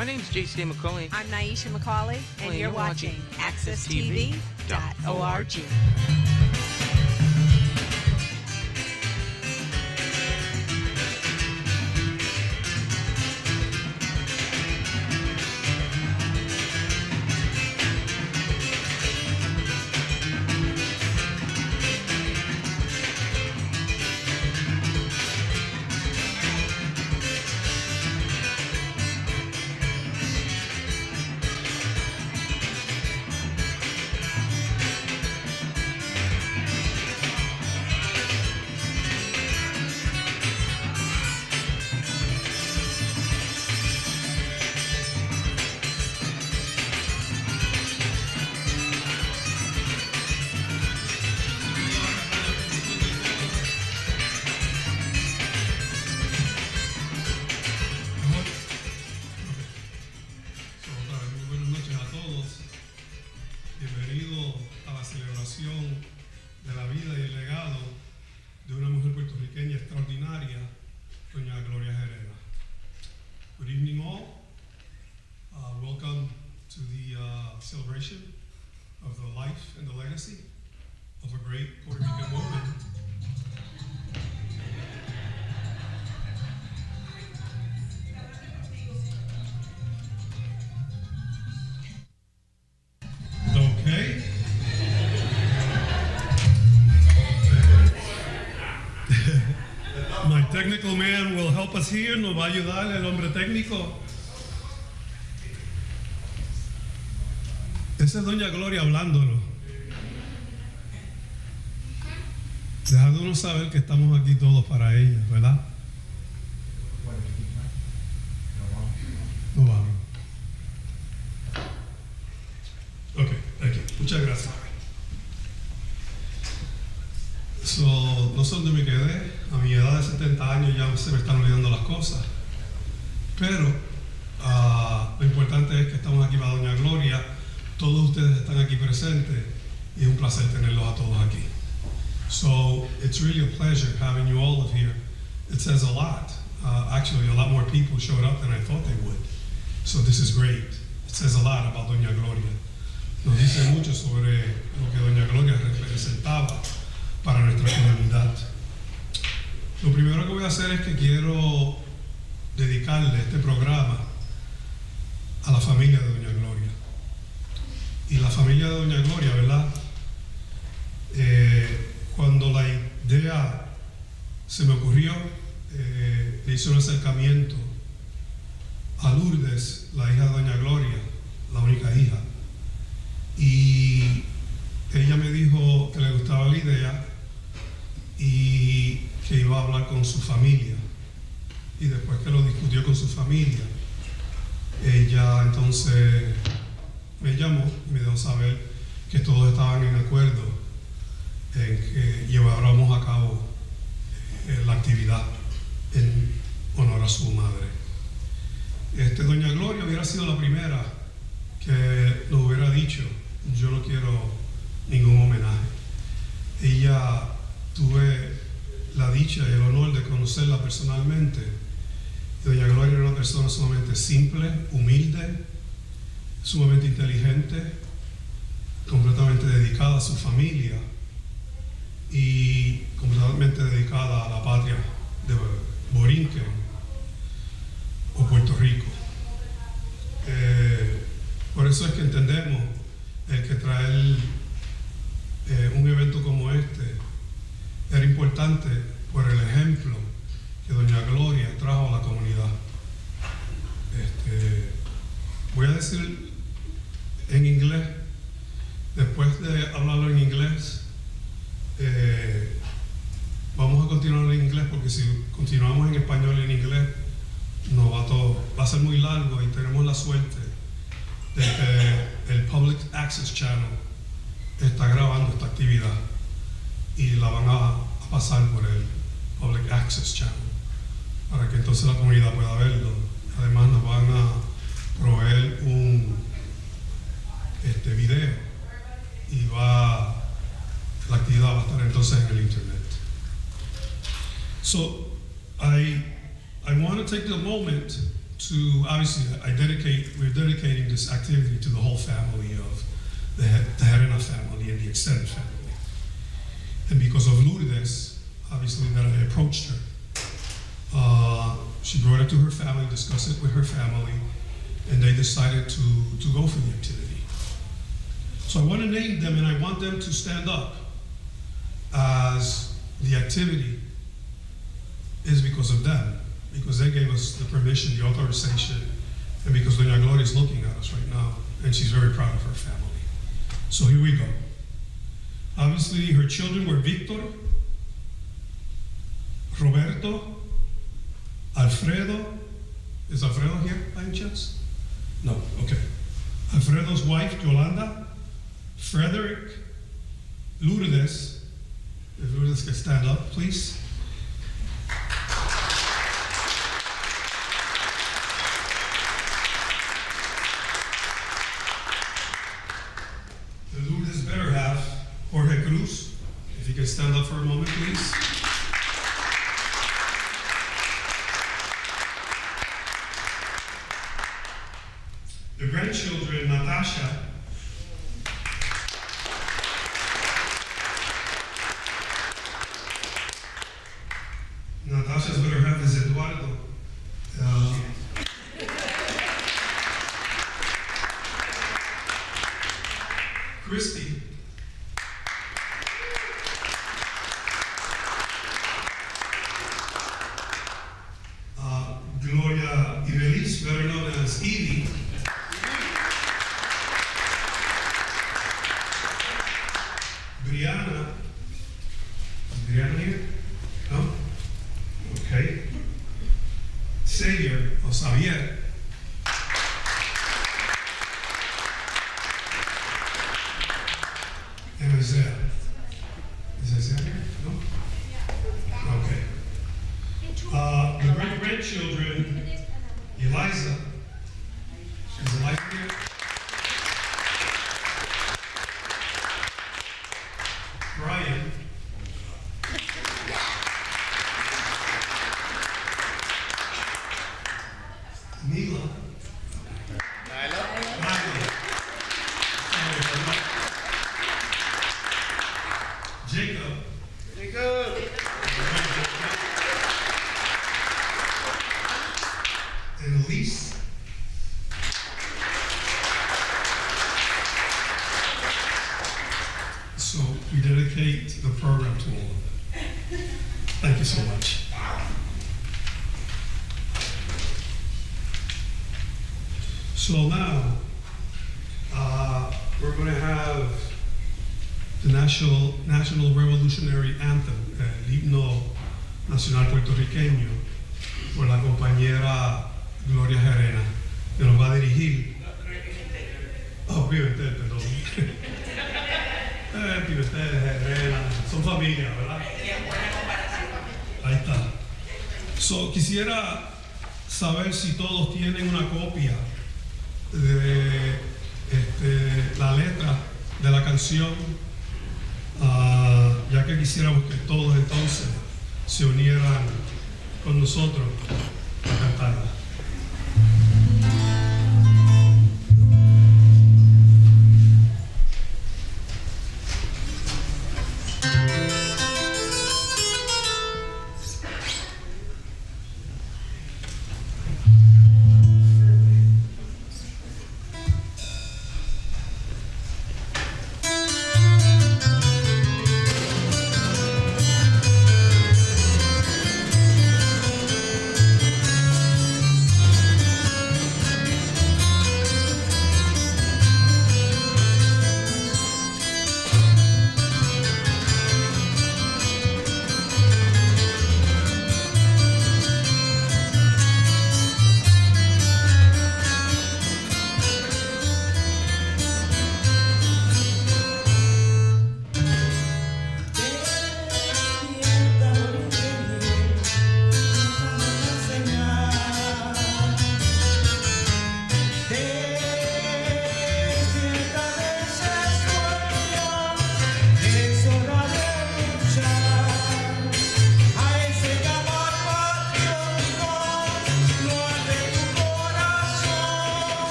My name's JC McCauley. I'm Naisha McCauley, and you're watching AccessTV.org. Bienvenido a la celebración de la vida y el legado de una mujer puertorriqueña extraordinaria, doña Gloria Gerena. Good evening all. Welcome to the celebration of the life and the legacy of a great Puerto Rican woman. Okay. My technical man will help us here. Nos va a ayudar el hombre técnico. Esa es doña Gloria hablándolo. Dejándonos saber que estamos aquí todos para ella, ¿verdad? No vamos. Ok, aquí. Muchas gracias. No sé dónde me quedé. A mi edad de 70 años ya se me están olvidando las cosas. Pero lo importante es que estamos aquí para doña Gloria. Todos ustedes están aquí presentes y es un placer tenerlos a todos aquí. So it's really a pleasure having you all here. It says a lot. Actually, a lot more people showed up than I thought they would. So this is great. It says a lot about doña Gloria. Nos dice mucho sobre lo que doña Gloria representaba para nuestra comunidad. Lo primero que voy a hacer es que quiero dedicarle este programa a la familia de doña Gloria. Y la familia de doña Gloria, ¿verdad? Cuando la idea se me ocurrió, le hice un acercamiento a Lourdes, la hija de doña Gloria, la única hija. Y ella me dijo que le gustaba la idea y que iba a hablar con su familia. Y después que lo discutió con su familia, ella entonces me llamó y me dio a saber que todos estaban en acuerdo en que lleváramos a cabo la actividad en honor a su madre. Doña Gloria hubiera sido la primera que nos hubiera dicho: yo no quiero ningún homenaje. Ella tuve la dicha y el honor de conocerla personalmente. Doña Gloria era una persona sumamente simple, humilde, sumamente inteligente, completamente dedicada a su familia y completamente dedicada a la patria de Borinquen o Puerto Rico. Por eso es que entendemos el que traer un evento como este era importante por el ejemplo que doña Gloria trajo a la comunidad. Voy a decir en inglés, después de hablarlo en inglés, vamos a continuar en inglés, porque si continuamos en español y en inglés va a ser muy largo, y tenemos la suerte de que el Public Access Channel está grabando esta actividad y la van a pasar por el Public Access Channel para que entonces la comunidad pueda verlo. Además nos van a proveer un video y la actividad va a estar entonces en el internet. So I want to take the moment obviously, we're dedicating this activity to the whole family of the Gerena family and the extended family. And because of Lourdes, obviously, that I approached her. She brought it to her family, discussed it with her family, and they decided to go for the activity. So I want to name them, and I want them to stand up as the activity is because of them, because they gave us the permission, the authorization, and because Doña Gloria is looking at us right now, and she's very proud of her family. So here we go. Obviously, her children were Victor, Roberto, Alfredo. Is Alfredo here by any chance? No, okay. Alfredo's wife, Yolanda, Frederick, Lourdes. If Lourdes can stand up, please. The Lourdes better half, Jorge Cruz. If you can stand up for a moment, please. The grandchildren, Natasha, Natasha's better half is Eduardo. Christy. Gloria Gerena, better known as Evie. Brianna. Is Brianna here? No? Okay. Xavier or Xavier. And Isaiah. Is Isaiah here? No? Okay. The great-grandchildren, Eliza. Is Eliza here? Brian. Mila. Jacob. And Elise. So we dedicate the program to all of them. Thank you so much. So now, we're going to have the National Revolutionary Anthem, el himno nacional puertorriqueño, por la compañera Gloria Gerena, que nos va a dirigir. Oh, Pimentel, perdón. Pimentel, Gerena, son familia, ¿verdad? Ahí está. So, quisiera saber si todos tienen una copia de la letra de la canción, ya que quisiéramos que todos entonces se unieran con nosotros a cantarla.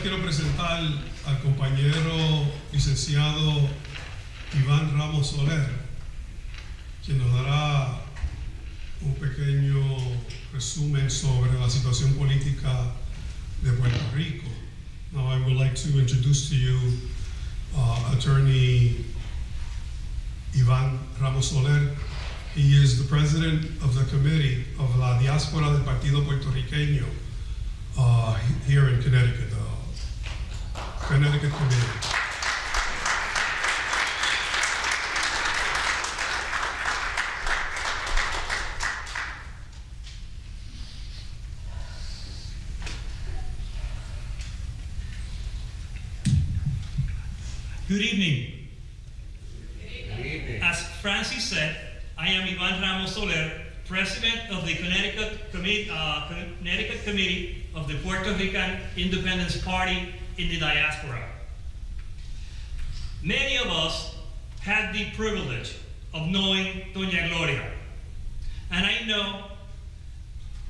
les quiero presentar al compañero licenciado Iván Ramos Soler, quien nos dará un pequeño resumen sobre la situación política de Puerto Rico. Now I would like to introduce to you Attorney Iván Ramos Soler. He is the president of the committee of la diáspora del Partido Puertorriqueño here in Connecticut, the Connecticut Committee. Good evening. Good evening. As Francis said, I am Iván Ramos Soler, President of the Connecticut Committee of the Puerto Rican Independence Party in the diaspora. Many of us had the privilege of knowing Doña Gloria, and I know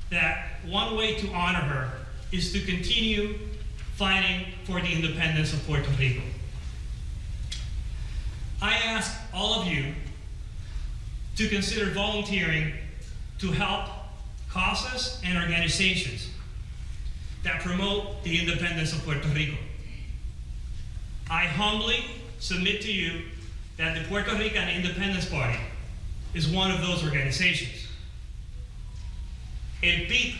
that one way to honor her is to continue fighting for the independence of Puerto Rico. I ask all of you to consider volunteering to help causes and organizations that promote the independence of Puerto Rico. I humbly submit to you that the Puerto Rican Independence Party is one of those organizations. El PIT,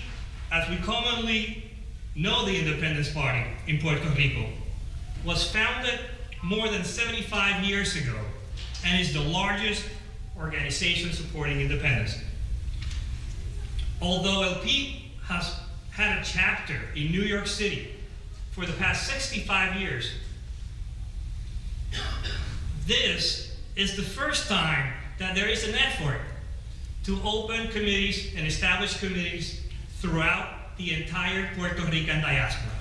as we commonly know the Independence Party in Puerto Rico, was founded more than 75 years ago and is the largest organization supporting independence. Although El PIT has had a chapter in New York City for the past 65 years, this is the first time that there is an effort to open committees and establish committees throughout the entire Puerto Rican diaspora.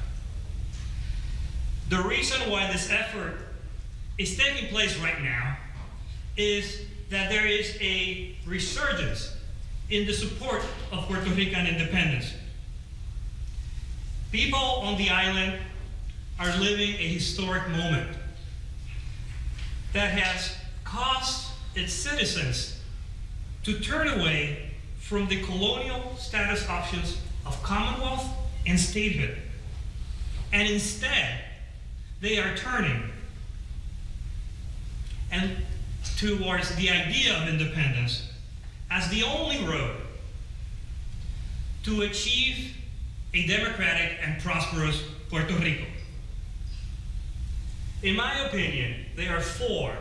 The reason why this effort is taking place right now is that there is a resurgence in the support of Puerto Rican independence. People on the island are living a historic moment that has caused its citizens to turn away from the colonial status options of Commonwealth and statehood. And instead, they are turning and towards the idea of independence as the only road to achieve a democratic and prosperous Puerto Rico. In my opinion, there are four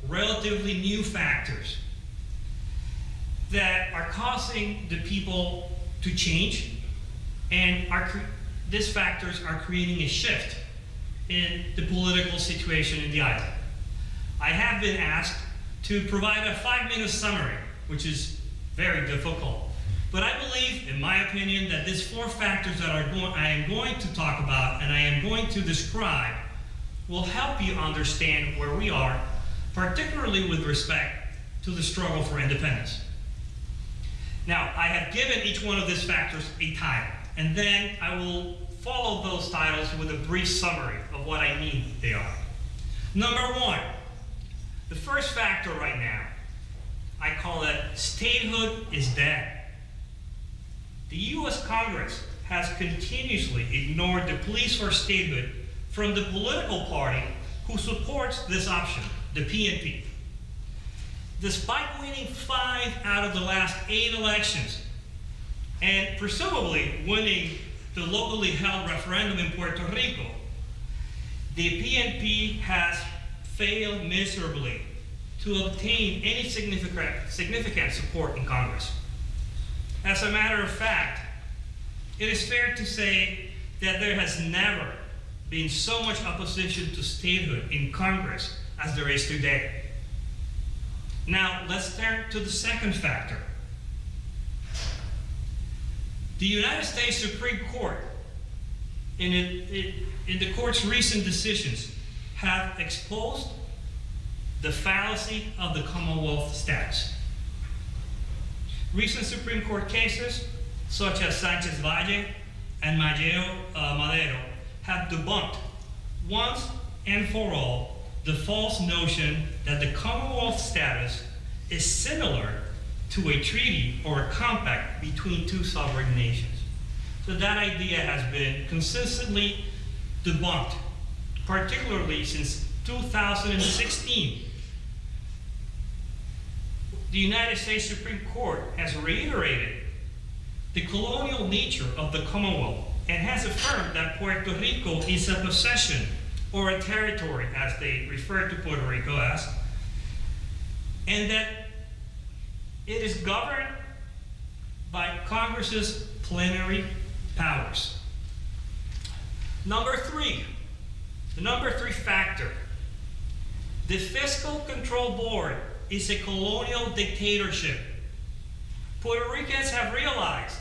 relatively new factors that are causing the people to change, and these factors are creating a shift in the political situation in the island. I have been asked to provide a 5-minute summary, which is very difficult. But I believe, in my opinion, that these four factors that I am going to talk about and I am going to describe will help you understand where we are, particularly with respect to the struggle for independence. Now, I have given each one of these factors a title, and then I will follow those titles with a brief summary of what I mean they are. Number one, the first factor right now, I call it statehood is dead. The U.S. Congress has continuously ignored the pleas for statehood from the political party who supports this option, the PNP. Despite winning 5 out of the last 8 elections, and presumably winning the locally held referendum in Puerto Rico, the PNP has failed miserably to obtain any significant support in Congress. As a matter of fact, it is fair to say that there has never been so much opposition to statehood in Congress as there is today. Now, let's turn to the second factor. The United States Supreme Court, in the court's recent decisions, have exposed the fallacy of the Commonwealth status. Recent Supreme Court cases, such as Sanchez Valle and Madero, have debunked once and for all the false notion that the Commonwealth status is similar to a treaty or a compact between two sovereign nations. So that idea has been consistently debunked, particularly since 2016. The United States Supreme Court has reiterated the colonial nature of the Commonwealth and has affirmed that Puerto Rico is a possession or a territory, as they refer to Puerto Rico as, and that it is governed by Congress's plenary powers. Number three, the number three factor, the Fiscal Control Board is a colonial dictatorship. Puerto Ricans have realized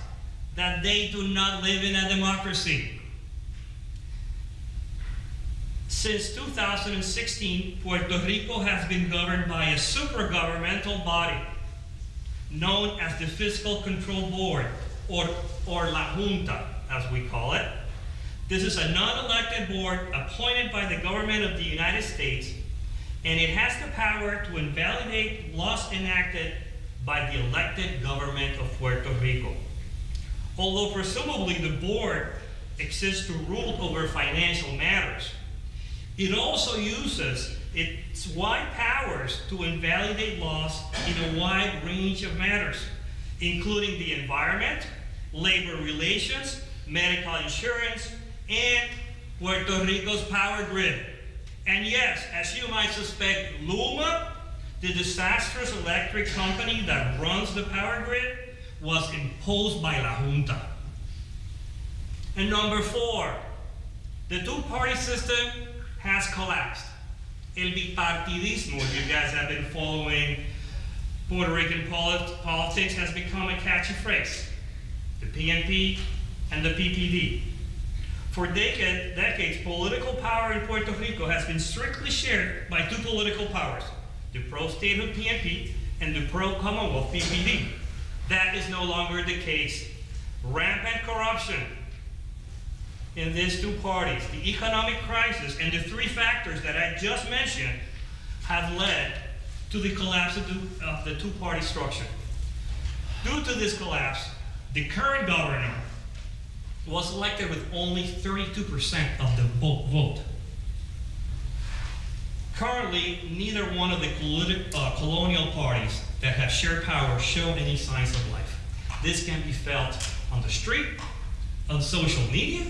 that they do not live in a democracy. Since 2016, Puerto Rico has been governed by a supergovernmental body known as the Fiscal Control Board, or La Junta, as we call it. This is a non-elected board appointed by the government of the United States, and it has the power to invalidate laws enacted by the elected government of Puerto Rico. Although presumably the board exists to rule over financial matters, it also uses its wide powers to invalidate laws in a wide range of matters, including the environment, labor relations, medical insurance, and Puerto Rico's power grid. And yes, as you might suspect, Luma, the disastrous electric company that runs the power grid, was imposed by La Junta. And number four, the two-party system has collapsed. El bipartidismo, if you guys have been following Puerto Rican politics, has become a catchy phrase. The PNP and the PPD. For decades, political power in Puerto Rico has been strictly shared by two political powers, the pro-statehood PNP and the pro-Commonwealth PPD. That is no longer the case. Rampant corruption in these two parties, the economic crisis, and the three factors that I just mentioned have led to the collapse of the two-party structure. Due to this collapse, the current governor was elected with only 32% of the vote. Currently, neither one of the colonial parties that have shared power show any signs of life. This can be felt on the street, on social media,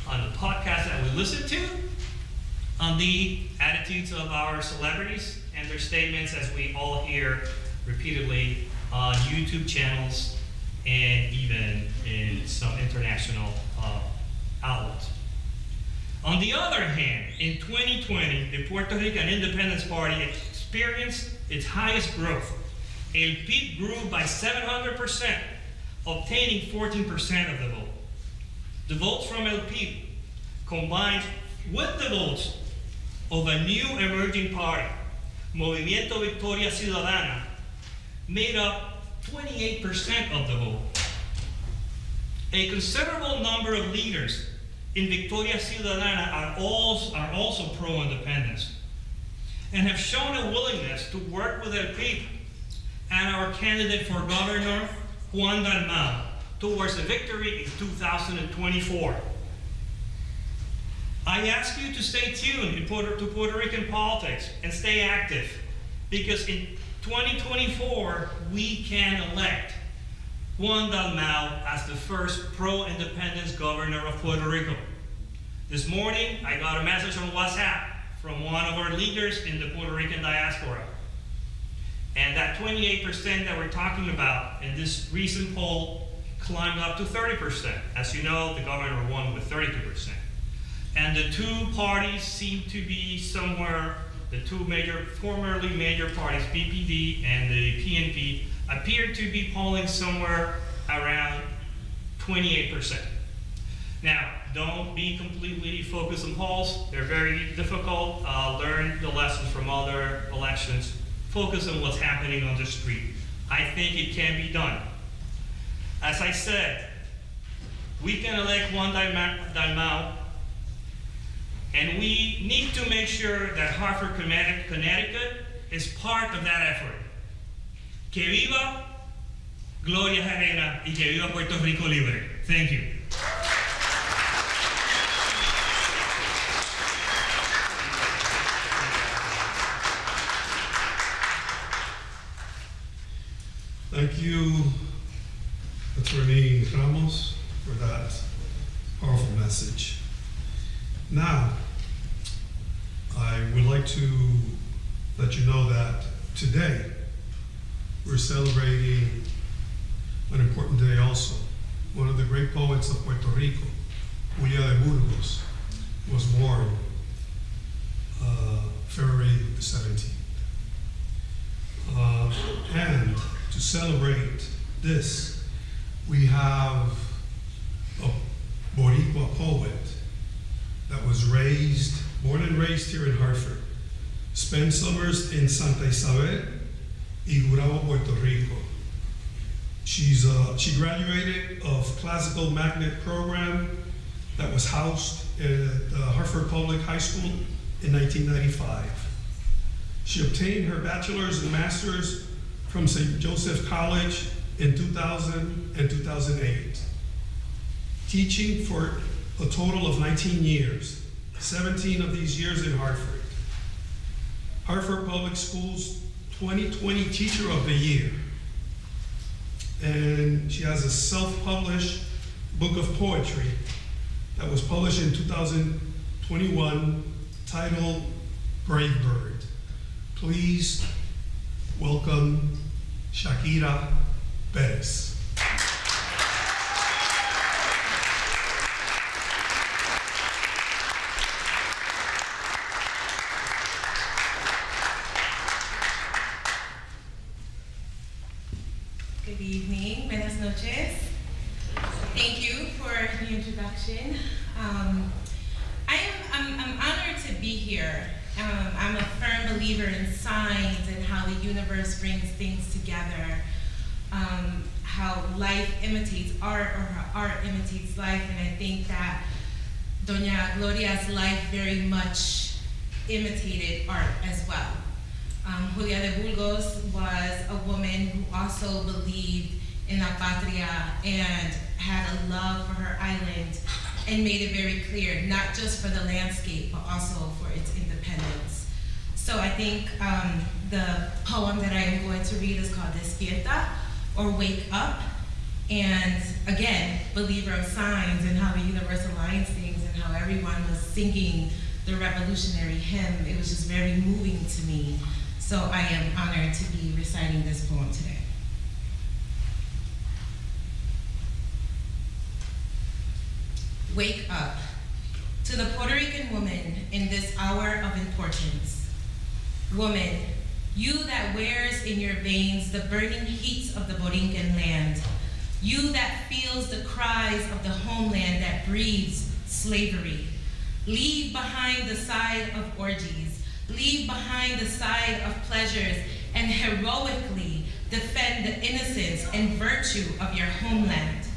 on the podcast that we listen to, on the attitudes of our celebrities and their statements, as we all hear repeatedly on YouTube channels and even in some international outlets. On the other hand, in 2020, the Puerto Rican Independence Party experienced its highest growth. El PIB grew by 700%, obtaining 14% of the vote. The votes from El PIB, combined with the votes of a new emerging party, Movimiento Victoria Ciudadana, made up 28% of the vote. A considerable number of leaders in Victoria Ciudadana are also pro-independence and have shown a willingness to work with El PIB and our candidate for governor, Juan Dalmau, towards a victory in 2024. I ask you to stay tuned to Puerto Rican politics and stay active, because in 2024, we can elect Juan Dalmau as the first pro-independence governor of Puerto Rico. This morning, I got a message on WhatsApp from one of our leaders in the Puerto Rican diaspora. And that 28% that we're talking about in this recent poll climbed up to 30%. As you know, the governor won with 32%. And the two parties seem to be somewhere, the two formerly major parties, PPD and the PNP, appear to be polling somewhere around 28%. Now, don't be completely focused on polls. They're very difficult. Learn the lessons from other elections. Focus on what's happening on the street. I think it can be done. As I said, we can elect Juan Dalmau And we need to make sure that Hartford, Connecticut is part of that effort. Que viva Gloria Gerena y que viva Puerto Rico Libre. Thank you. Thank you, Attorney Ramos, for that powerful message. Now, I would like to let you know that today we're celebrating an important day also. One of the great poets of Puerto Rico, Julia de Burgos, was born February the 17th. And to celebrate this, we have a Boricua poet that was born and raised here in Hartford, spent summers in Santa Isabel y Gurabo, Puerto Rico. She graduated of classical magnet program that was housed at Hartford Public High School in 1995. She obtained her bachelor's and master's from St. Joseph College in 2000 and 2008, teaching for a total of 19 years, 17 of these years in Hartford. Hartford Public Schools 2020 Teacher of the Year. And she has a self-published book of poetry that was published in 2021 titled Brave Bird. Please welcome Shakira Perez. Good evening, buenas noches. Thank you for the introduction. I'm honored to be here. I'm a firm believer in signs and how the universe brings things together, how life imitates art or how art imitates life, and I think that Doña Gloria's life very much imitated art as well. Julia de Burgos was a woman who also believed in La Patria and had a love for her island and made it very clear, not just for the landscape, but also for its independence. So I think the poem that I am going to read is called Despierta, or Wake Up. And again, believer of signs and how the universe aligns things and how everyone was singing the revolutionary hymn. It was just very moving to me. So I am honored to be reciting this poem today. Wake up. To the Puerto Rican woman in this hour of importance. Woman, you that wears in your veins the burning heat of the Borinquen land. You that feels the cries of the homeland that breathes slavery. Leave behind the side of orgies. Leave behind the side of pleasures and heroically defend the innocence and virtue of your homeland.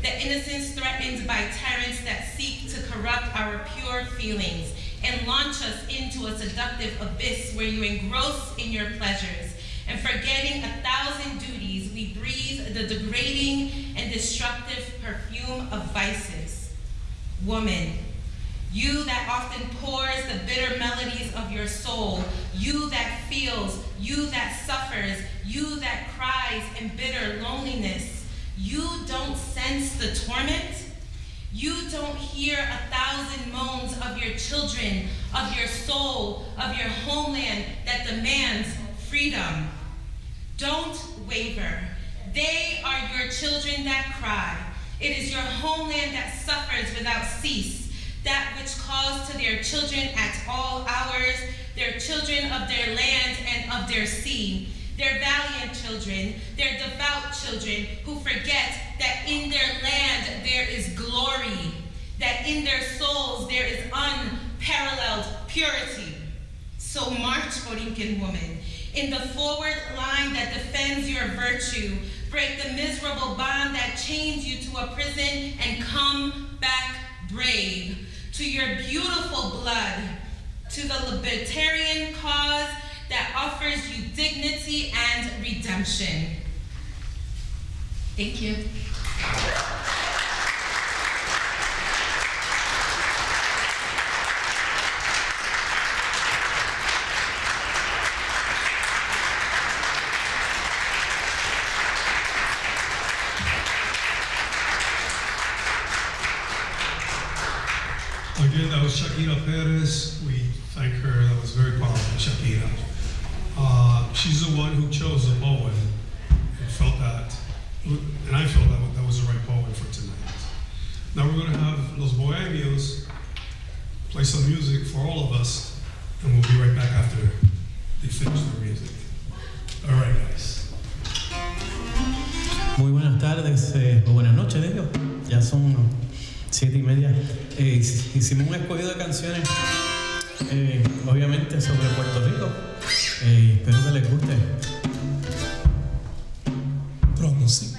The innocence threatened by tyrants that seek to corrupt our pure feelings and launch us into a seductive abyss where you engross in your pleasures. And forgetting 1,000 duties, we breathe the degrading and destructive perfume of vices. Woman, you that often pours the bitter melodies of your soul, you that feels, you that suffers, you that cries in bitter loneliness, you don't sense the torment? You don't hear 1,000 moans of your children, of your soul, of your homeland that demands freedom. Don't waver. They are your children that cry. It is your homeland that suffers without cease. That which calls to their children at all hours, their children of their land and of their sea, their valiant children, their devout children who forget that in their land there is glory, that in their souls there is unparalleled purity. So march, Borinquen woman, in the forward line that defends your virtue, break the miserable bond that chains you to a prison and come back brave. to your beautiful blood, to the libertarian cause that offers you dignity and redemption. Thank you. Again, that was Shakira Perez. We thank her. That was very powerful, Shakira. She's the one who chose the poem and felt that, and I felt that was the right poem for tonight. Now we're going to have Los Bohemios play some music for all of us, and we'll be right back after they finish their music. All right, guys. Muy buenas tardes, o buenas noches, digo. Ya son 7:30. Hicimos un escogido de canciones, obviamente sobre Puerto Rico. Espero que les guste. Pronto, sí.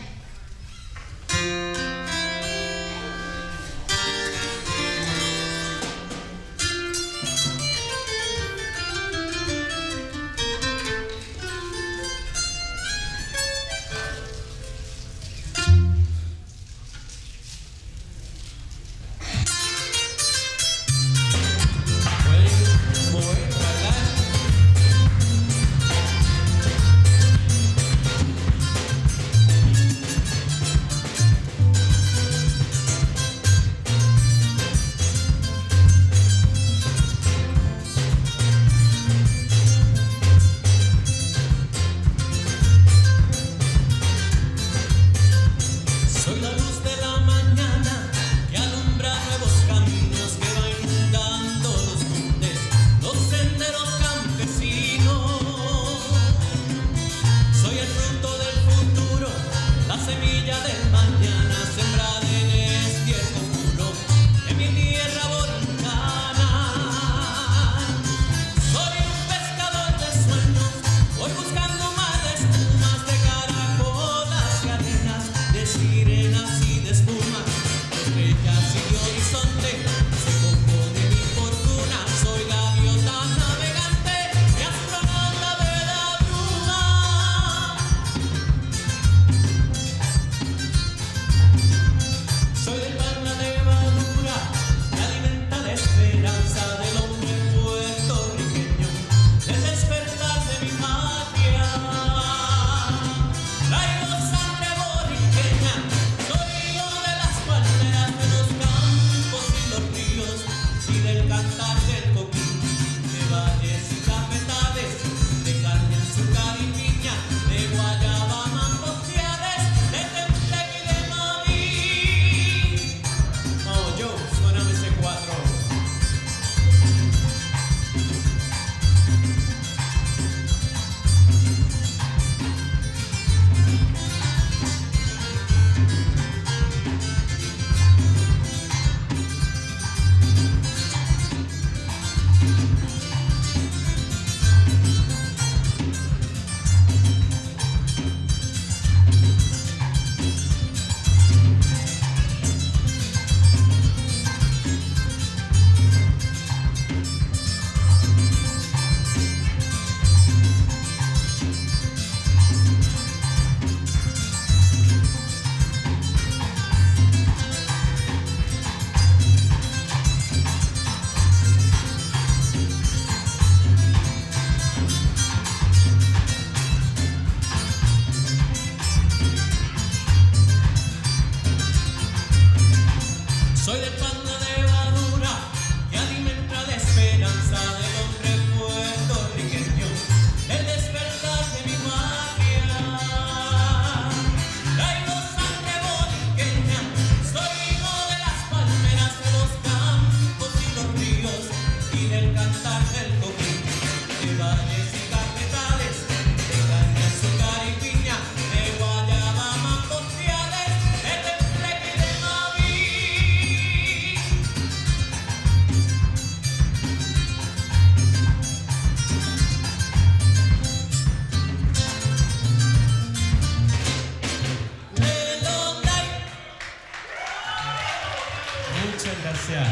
Muchas gracias.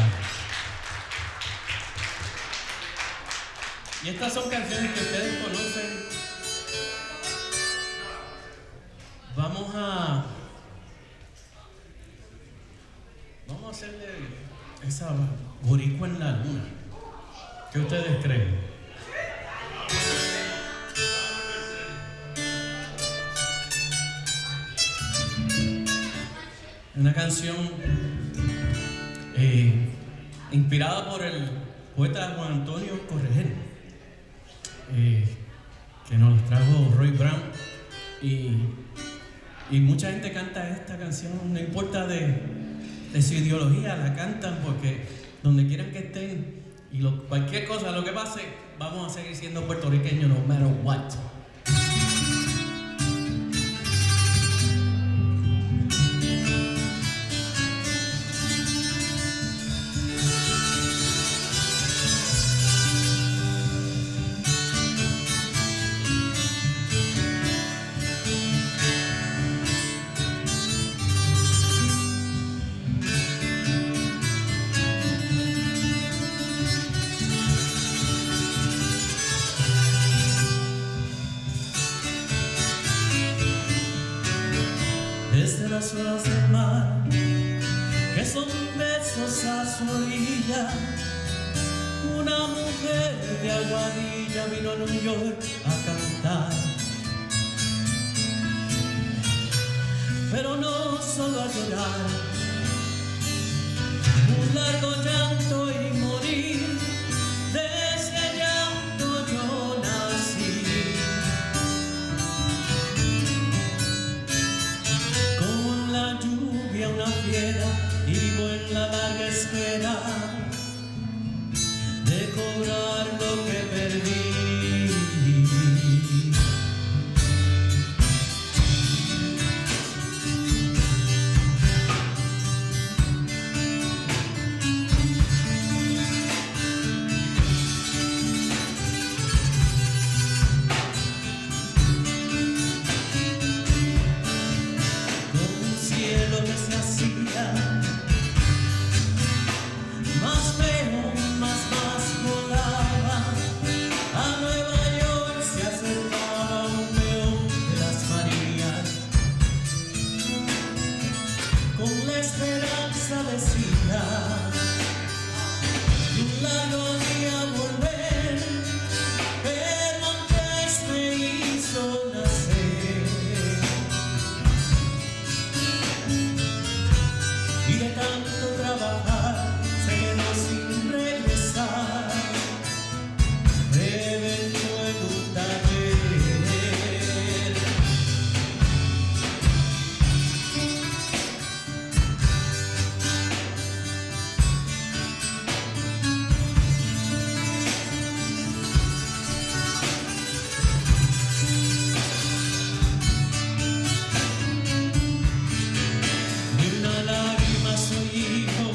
Y estas son canciones que ustedes conocen. Vamos a hacerle esa boricua en la luna. ¿Qué ustedes creen? Una canción inspirada por el poeta Juan Antonio Correger, que nos la trajo Roy Brown, y mucha gente canta esta canción, no importa de su ideología, la cantan porque donde quieran que estén y cualquier cosa, lo que pase, vamos a seguir siendo puertorriqueños no matter what. Desde las olas del mar, que son besos a su orilla, una mujer de Aguadilla vino a New York a cantar. Pero no solo a llorar, un largo llanto y morir. De ese llanto yo nací. Con la lluvia una fiera y vivo en la larga espera de cobrar lo que perdí. Más feo, más volaba. A Nueva York se acercaba un peón de las Marías. Con la esperanza decía de un largo día volver, pero antes me hizo nacer. Y de tanto trabajar se quedó sin regresar, reventó en un taller. Ni una lágrima soy hijo,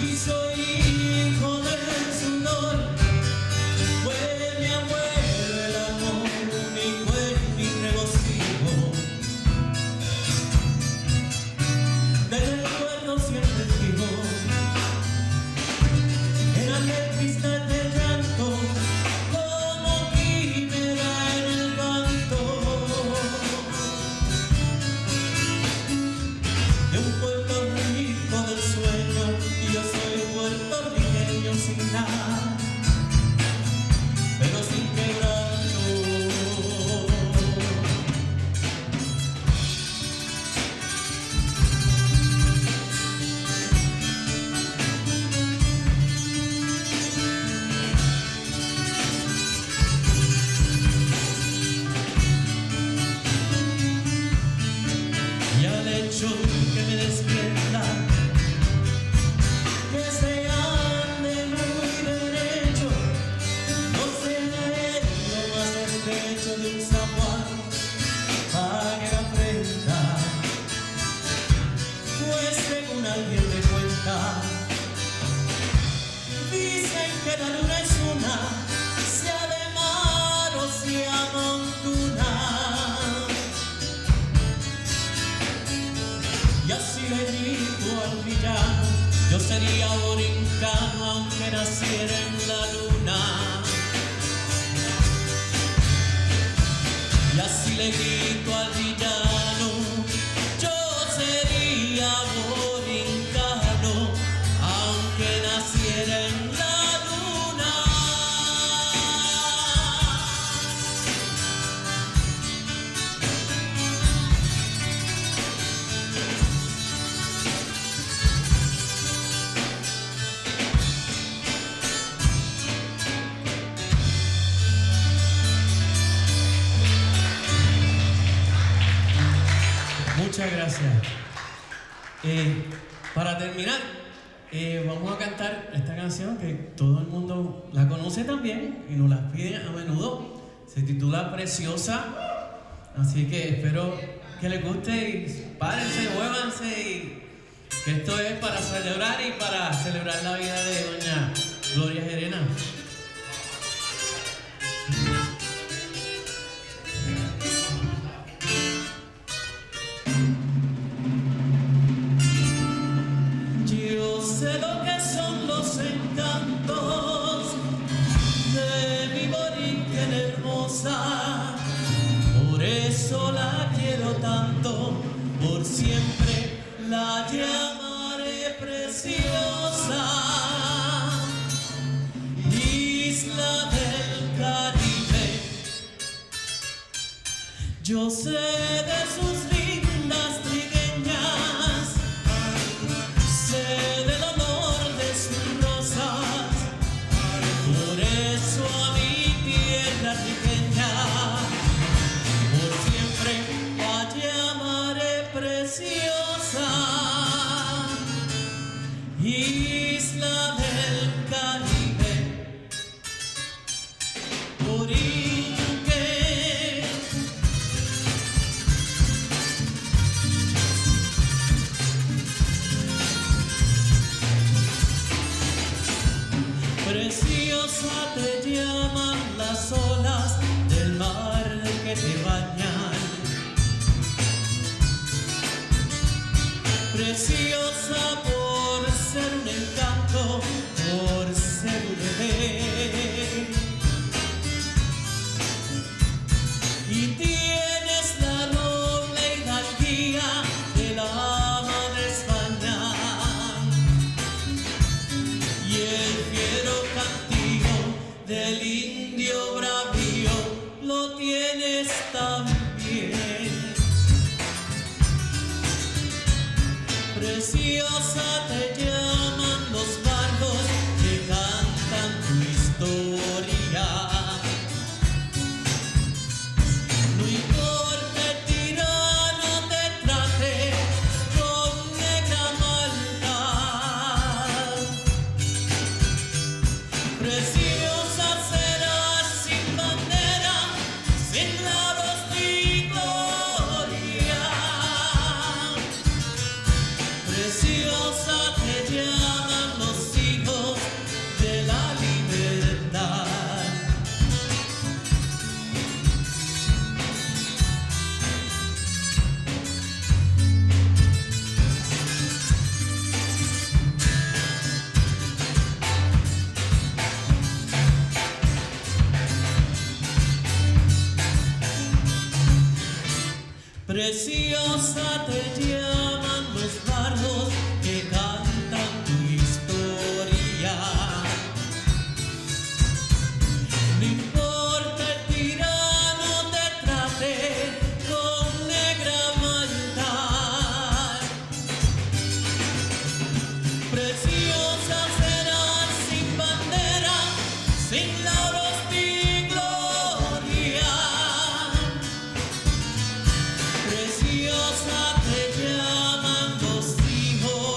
y soy hijo del sudor. Fue mi abuelo el amor único en mi regocijo. Del recuerdo siempre fijo en aquel cristal de llanto, como quimera en el canto de un Puerto Rico del sueño. Y yo soy puertorriqueño sin nada, pero sin quebranto. Y al hecho que me despierta, que se ande muy derecho, no sea él lo más estrecho de un San Juan, pague la prenda. Pues según alguien me cuenta, dicen que la luna es una, sea de mar o sea montunas. Y así le digo al villano, Yo sería borincano aunque naciera en la luna. Y así le grito al villano, yo sería borincano aunque naciera en la luna. Muchas gracias. Para terminar, vamos a cantar esta canción que todo el mundo la conoce también y nos la piden a menudo. Se titula Preciosa. Así que espero que les guste y párense, muévanse, y que esto es para celebrar y para celebrar la vida de doña Gloria Gerena. Yo sé lo que son los encantos de mi Borinquen hermosa, por eso la quiero tanto, por siempre la llamaré preciosa. Isla del Caribe, yo sé de sus lindas trigueñas, sé del honor de sus rosas, por eso a mi tierra trigueña, por siempre la llamaré preciosa. Isla del Caribe, Borinquen. Preciosa te llaman las olas del mar que te bañan. Preciosa por ser un encanto, por ser un bebé. Y tienes la noble hidalguía de la madre España. Y el fiero cantillo del indio bravío lo tienes también. Preciosa te llaman los bardos que cantan tu historia. No importa el tirano te trate con negra maldad. Preciosa serás sin bandera, sin lauros ni gloria. Preciosa te llaman los hijos de la libertad. Preciosa te llaman los bardos que cantan tu historia. No importa el tirano te trate con negra maldad. Preciosa serás sin bandera, sin lauros ni gloria. Preciosa te llaman los hijos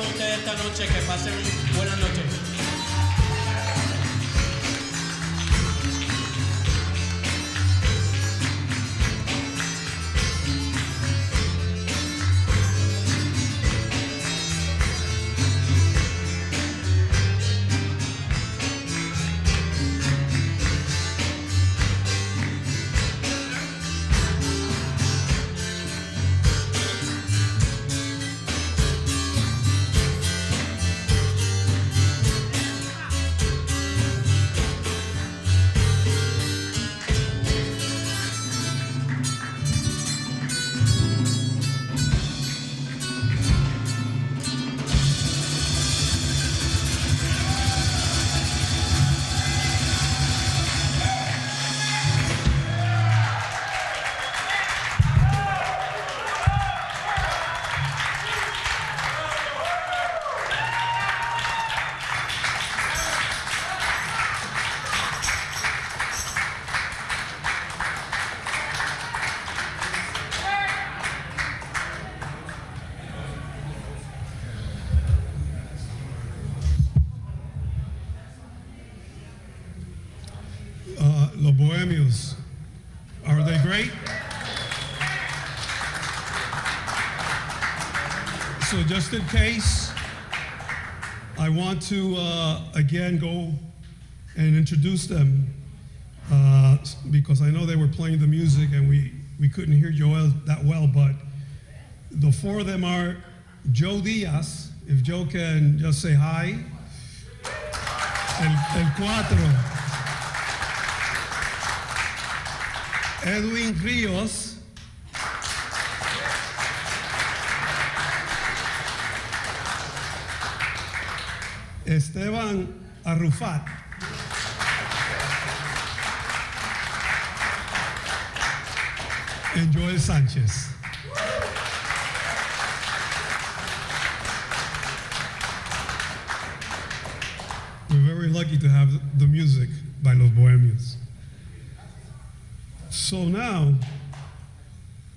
con ustedes esta noche. Que pasen buenas noches. Los Bohemios, are they great? So just in case, I want to again go and introduce them because I know they were playing the music and we couldn't hear Joel that well, but the four of them are Joe Diaz, if Joe can just say hi, el Cotto, Edwin Rios, Esteban Arrufat, and Joel Sanchez. We're very lucky to have the music by Los Bohemios. So now,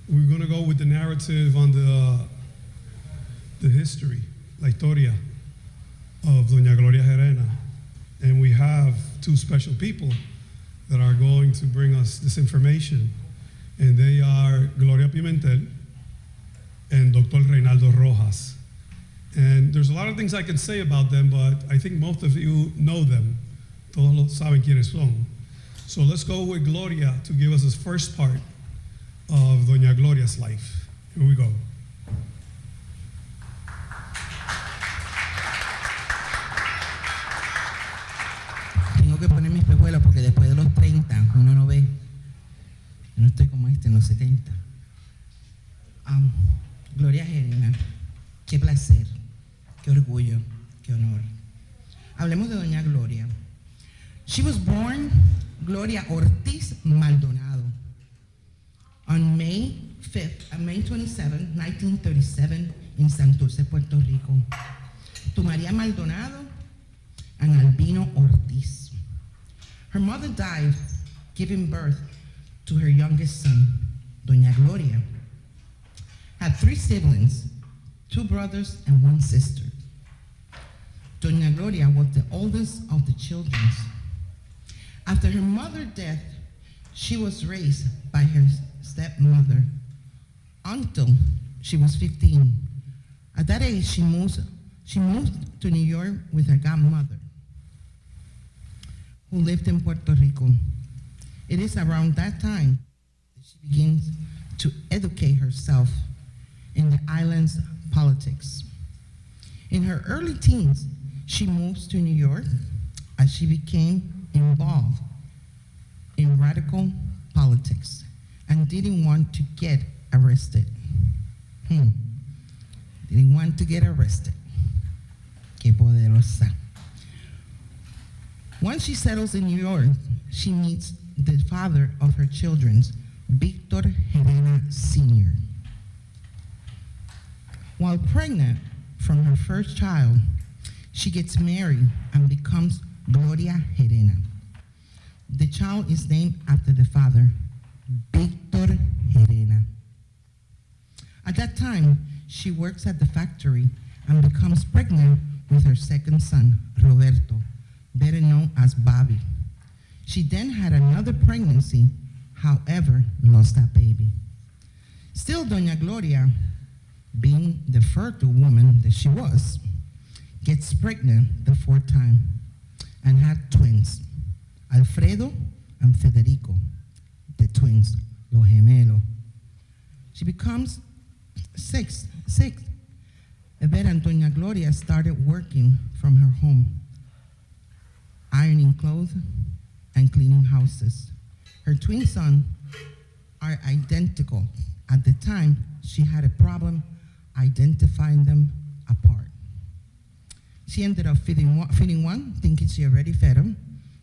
we're going to go with the narrative on the history, la historia of Doña Gloria Gerena. And we have two special people that are going to bring us this information. And they are Gloria Pimentel and Dr. Reinaldo Rojas. And there's a lot of things I can say about them, but I think most of you know them. Todos saben quiénes son. So let's go with Gloria to give us this first part of Doña Gloria's life. Here we go. Tengo que poner mis espejuelos porque después de los 30 uno no ve. Yo no estoy como en los 70. Gloria Gerena, qué placer, qué orgullo, qué honor. Hablemos de Doña Gloria. She was born Gloria Ortiz Maldonado on May 27, 1937 in Santurce, Puerto Rico, to Maria Maldonado and Albino Ortiz. Her mother died giving birth to her youngest son, Doña Gloria. Had 3 siblings, 2 brothers and 1 sister. Doña Gloria was the oldest of the children. After her mother's death, she was raised by her stepmother until she was 15. At that age, she moved to New York with her godmother, who lived in Puerto Rico. It is around that time that she begins to educate herself in the island's politics. In her early teens, she moves to New York as she became involved in radical politics and didn't want to get arrested. Didn't want to get arrested. Qué poderosa. Once she settles in New York, she meets the father of her children, Victor Gerena Sr. While pregnant from her first child, she gets married and becomes Gloria Gerena. The child is named after the father, Victor Gerena. At that time, she works at the factory and becomes pregnant with her second son, Roberto, better known as Bobby. She then had another pregnancy, however, lost that baby. Still, Doña Gloria, being the fertile woman that she was, gets pregnant the fourth time and had twins, Alfredo and Federico, the twins, los gemelos. She becomes six. Then Doña Gloria started working from her home, ironing clothes and cleaning houses. Her twin sons are identical. At the time, she had a problem identifying them apart. She ended up feeding one, thinking she already fed him.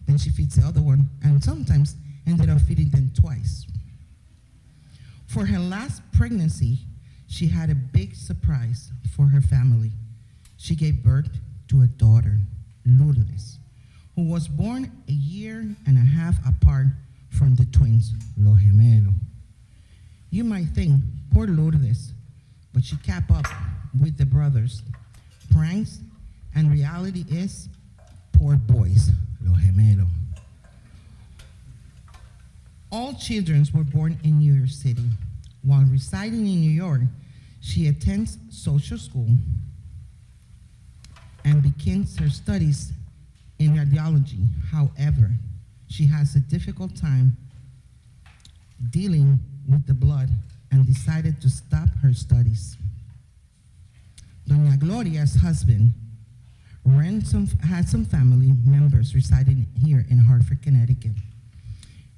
Then she feeds the other one, and sometimes ended up feeding them twice. For her last pregnancy, she had a big surprise for her family. She gave birth to a daughter, Lourdes, who was born a year and a half apart from the twins, los gemelos. You might think, poor Lourdes, but she kept up with the brothers. Pranks, and reality is, poor boys, los gemelos. All children were born in New York City. While residing in New York, she attends social school and begins her studies in radiology. However, she has a difficult time dealing with the blood and decided to stop her studies. Doña Gloria's husband had some family members residing here in Hartford, Connecticut.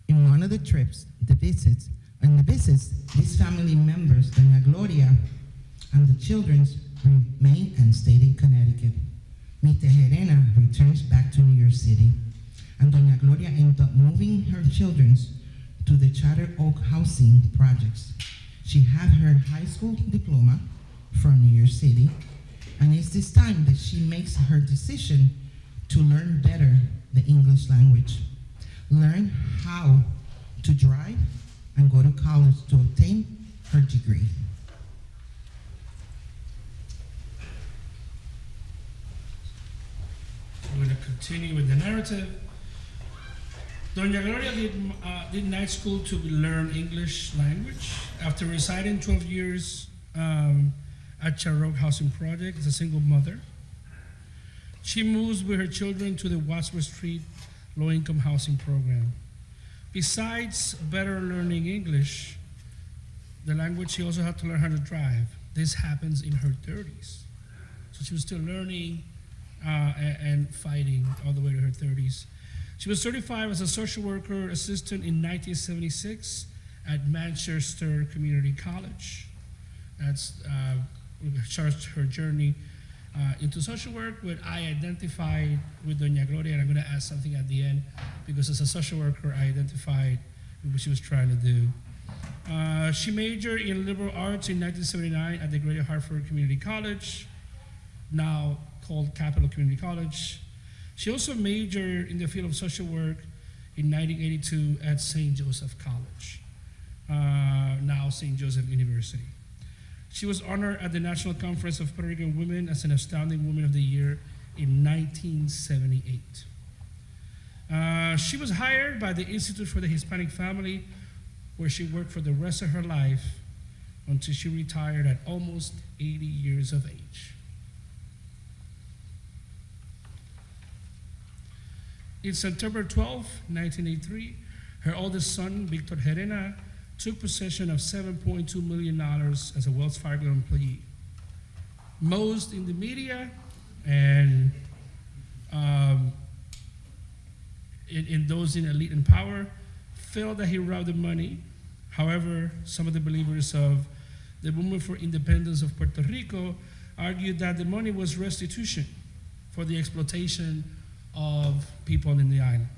In one of the trips, these family members, Doña Gloria and the children, remained and stayed in Connecticut. Mr. Gerena returns back to New York City, and Doña Gloria ended up moving her children to the Charter Oak housing projects. She had her high school diploma from New York City, and it's this time that she makes her decision to learn better the English language, learn how to drive, and go to college to obtain her degree. We're going to continue with the narrative. Doña Gloria did night school to learn English language. After residing 12 years at Charter Oak Housing Project as a single mother, she moves with her children to the Wadsworth Street low-income housing program. Besides better learning English, the language, she also had to learn how to drive. This happens in her 30s. So she was still learning and fighting all the way to her 30s. She was certified as a social worker assistant in 1976 at Manchester Community College. That's starts her journey into social work. But I identified with Doña Gloria, and I'm going to add something at the end, because as a social worker, I identified with what she was trying to do. She majored in liberal arts in 1979 at the Greater Hartford Community College, now called Capital Community College. She also majored in the field of social work in 1982 at St. Joseph College, now St. Joseph University. She was honored at the National Conference of Puerto Rican Women as an Outstanding Woman of the Year in 1978. She was hired by the Institute for the Hispanic Family, where she worked for the rest of her life until she retired at almost 80 years of age. In September 12, 1983, her oldest son, Victor Gerena, took possession of $7.2 million as a Wells Fargo employee. Most in the media and in those in elite and power felt that he robbed the money. However, some of the believers of the movement for independence of Puerto Rico argued that the money was restitution for the exploitation of people in the island.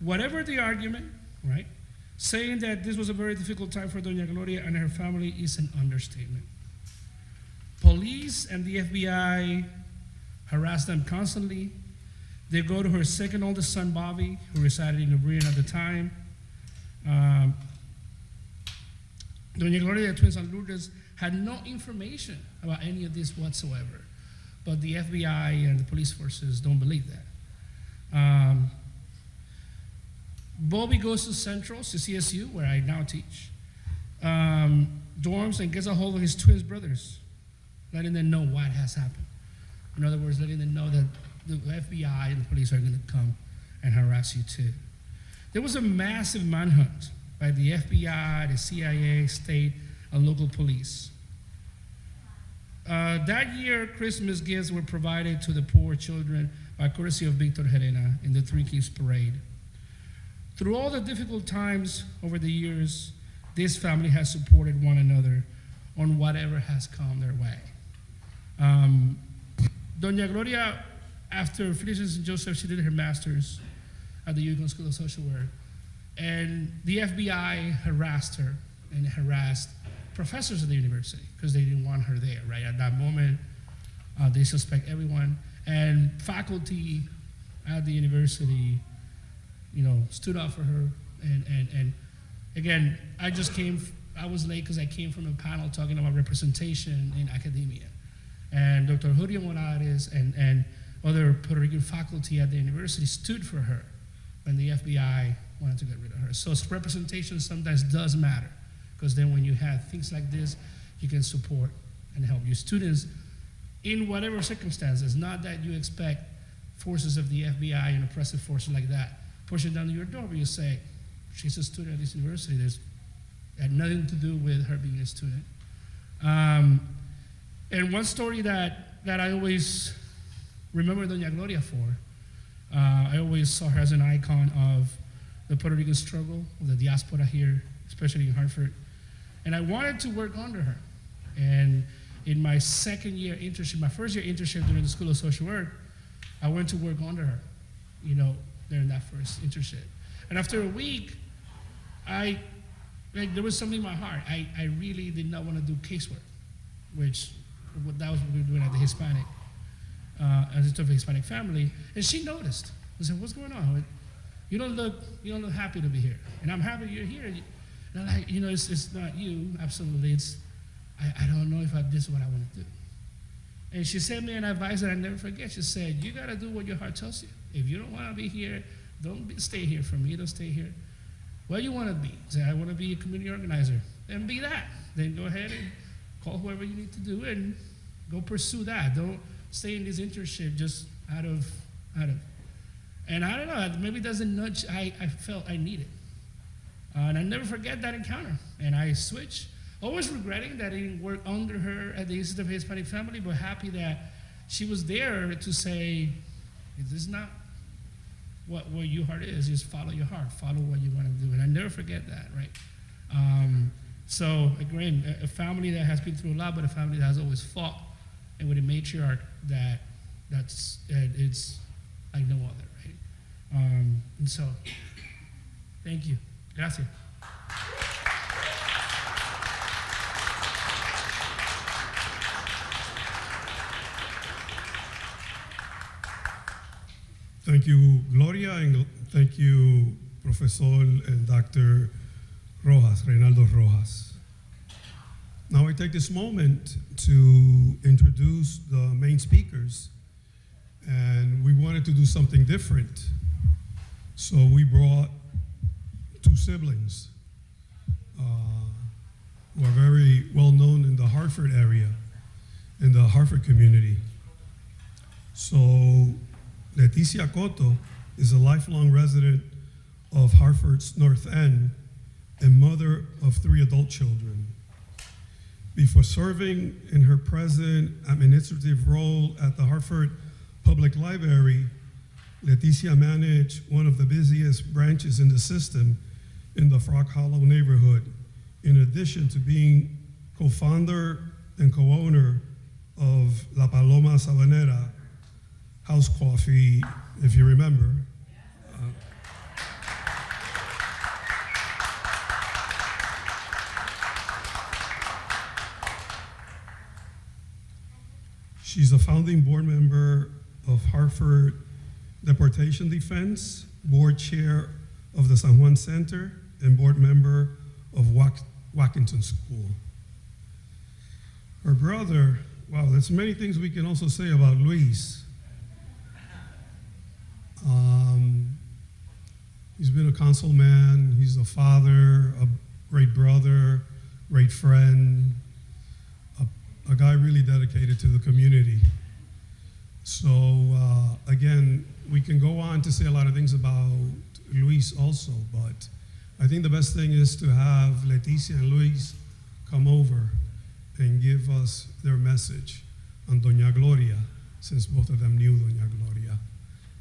Whatever the argument, right, saying that this was a very difficult time for Doña Gloria and her family is an understatement. Police and the FBI harassed them constantly. They go to her second oldest son, Bobby, who resided in O'Brien at the time. Doña Gloria, the twins and Lourdes had no information about any of this whatsoever. But the FBI and the police forces don't believe that. Bobby goes to Central, to CSU, where I now teach, dorms and gets a hold of his twin brothers, letting them know what has happened. In other words, letting them know that the FBI and the police are going to come and harass you too. There was a massive manhunt by the FBI, the CIA, state, and local police. That year, Christmas gifts were provided to the poor children by courtesy of Gloria Gerena in the Three Kings Parade. Through all the difficult times over the years, this family has supported one another on whatever has come their way. Doña Gloria, after finishing St. Joseph, she did her master's at the Yukon School of Social Work. And the FBI harassed her and harassed professors at the university because they didn't want her there, right? At that moment, they suspect everyone. And faculty at the university, stood up for her. And again, I was late because I came from a panel talking about representation in academia. And Dr. Julio Morales and other Puerto Rican faculty at the university stood for her when the FBI wanted to get rid of her. So representation sometimes does matter, because then when you have things like this, you can support and help your students in whatever circumstances. Not that you expect forces of the FBI and oppressive forces like that pushing down to your door, but you say, she's a student at this university. It had nothing to do with her being a student. And one story that I always remember Doña Gloria for, I always saw her as an icon of the Puerto Rican struggle, of the diaspora here, especially in Hartford. And I wanted to work under her. And in my second year internship, my first year internship during the School of Social Work, I went to work under her, during that first internship. And after a week, there was something in my heart. I really did not want to do casework, that was what we were doing at the Hispanic, as a Hispanic family. And she noticed. I said, "What's going on? You don't look happy to be here." And I'm happy you're here. And I'm like, it's not you, absolutely. I don't know if this is what I want to do. And she sent me an advice that I never forget. She said, "You got to do what your heart tells you. If you don't want to be here, don't stay here for me. Don't stay here. What do you want to be?" Say, "I want to be a community organizer." Then be that. Then go ahead and call whoever you need to do and go pursue that. Don't stay in this internship just out of. And I don't know, maybe that's a nudge I felt I needed. And I never forget that encounter. And I switched, always regretting that I didn't work under her at the Institute of Hispanic Family, but happy that she was there to say, "This is not what your heart is, just follow your heart, follow what you want to do." And I never forget that, right? So again, a family that has been through a lot, but a family that has always fought, and with a matriarch it's like no other, right? And so, thank you. Gracias. Thank you, Gloria, and thank you, Professor and Dr. Rojas, Reinaldo Rojas. Now I take this moment to introduce the main speakers, and we wanted to do something different. So we brought two siblings who are very well known in the Hartford area, in the Hartford community. So Leticia Cotto is a lifelong resident of Hartford's North End and mother of 3 adult children. Before serving in her present administrative role at the Hartford Public Library, Leticia managed one of the busiest branches in the system in the Frog Hollow neighborhood, in addition to being co-founder and co-owner of La Paloma Sabanera House Coffee, if you remember. She's a founding board member of Hartford Deportation Defense, board chair of the San Juan Center, and board member of Wackington School. Her brother, wow, there's many things we can also say about Luis. He's been a councilman, he's a father, a great brother, great friend, a guy really dedicated to the community. So again, we can go on to say a lot of things about Luis also, but I think the best thing is to have Leticia and Luis come over and give us their message on Doña Gloria, since both of them knew Doña Gloria.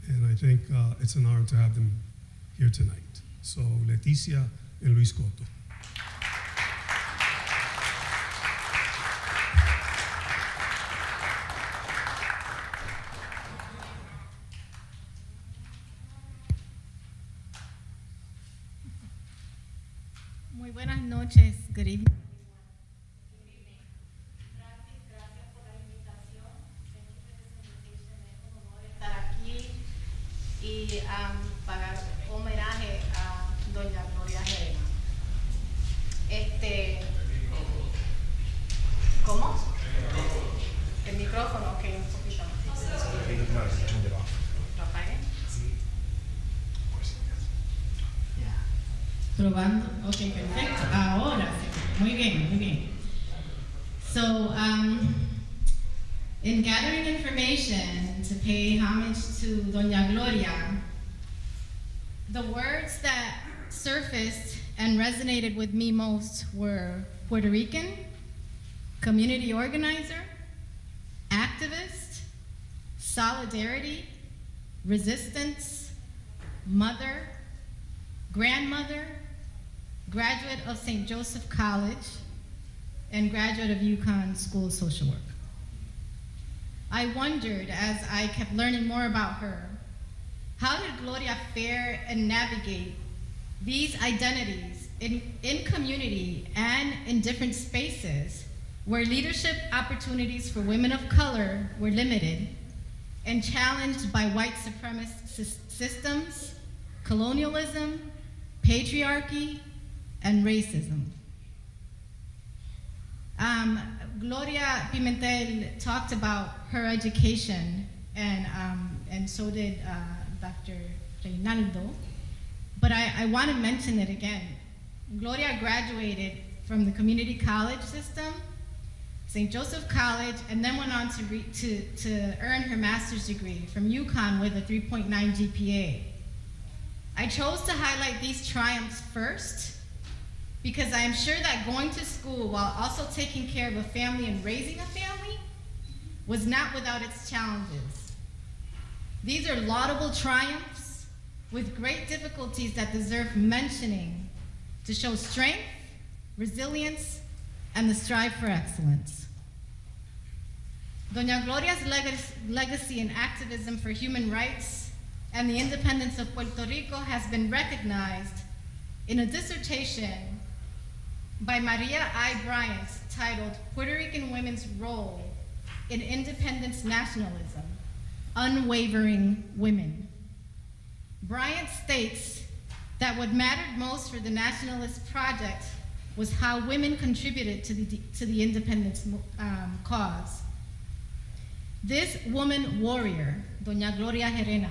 And I think it's an honor to have them here tonight. So Leticia and Luis Cotto. Muy buenas noches, good evening. Gracias por la invitación. Thank you for this invitation. Es un honor estar aquí y pagar homenaje a Doña Gloria Gerena. ¿Cómo? El micrófono, ok, un poquito más. ¿Lo apagué? Probando, ok, perfecto. Ahora sí, muy bien, muy bien. So, in gathering information to pay homage to Doña Gloria, the words that surfaced and resonated with me most were Puerto Rican, community organizer, activist, solidarity, resistance, mother, grandmother, graduate of St. Joseph College, and graduate of UConn School of Social Work. I wondered, as I kept learning more about her, how did Gloria fare and navigate these identities in community and in different spaces where leadership opportunities for women of color were limited and challenged by white supremacist systems, colonialism, patriarchy, and racism. Gloria Pimentel talked about her education, and so did Dr. Reinaldo, but I want to mention it again. Gloria graduated from the community college system, St. Joseph College, and then went on to earn her master's degree from UConn with a 3.9 GPA. I chose to highlight these triumphs first because I am sure that going to school while also taking care of a family and raising a family was not without its challenges. These are laudable triumphs with great difficulties that deserve mentioning to show strength, resilience, and the strive for excellence. Doña Gloria's legacy in activism for human rights and the independence of Puerto Rico has been recognized in a dissertation by Maria I. Bryant titled Puerto Rican Women's Role in Independence Nationalism, Unwavering Women. Bryant states that what mattered most for the nationalist project was how women contributed to the independence cause. This woman warrior, Doña Gloria Gerena,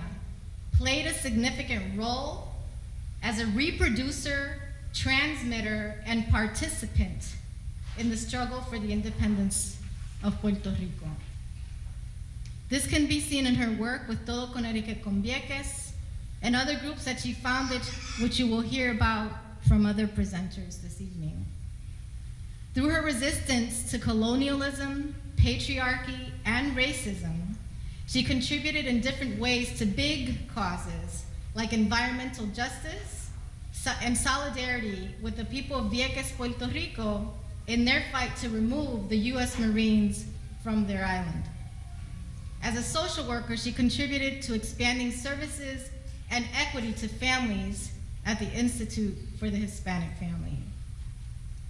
played a significant role as a reproducer, transmitter, and participant in the struggle for the independence of Puerto Rico. This can be seen in her work with Todo Connecticut con Vieques and other groups that she founded, which you will hear about from other presenters this evening. Through her resistance to colonialism, patriarchy, and racism, she contributed in different ways to big causes like environmental justice and solidarity with the people of Vieques, Puerto Rico, in their fight to remove the US Marines from their island. As a social worker, she contributed to expanding services and equity to families at the Institute for the Hispanic Family.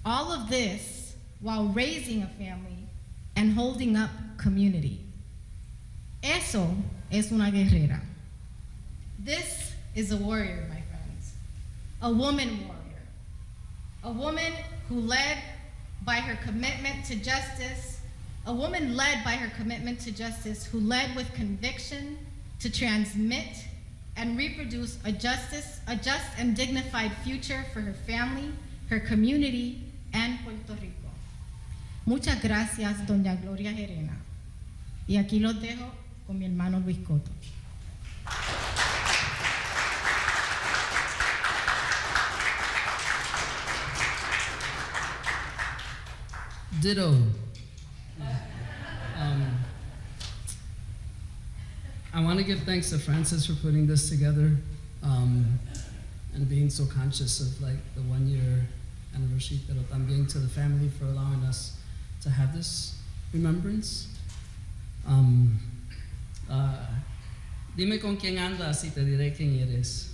All of this while raising a family and holding up community. Eso es una guerrera. This is a warrior, my friends. A woman warrior. A woman who led by her commitment to justice, A woman led by her commitment to justice, who led with conviction to transmit and reproduce a just and dignified future for her family, her community, and Puerto Rico. Muchas gracias, doña Gloria Gerena. Y aquí los dejo con mi hermano Luis Cotto. Ditto. I want to give thanks to Francis for putting this together and being so conscious of like the 1 year anniversary, pero también to the family for allowing us to have this remembrance. Dime con quién andas y te diré quién eres.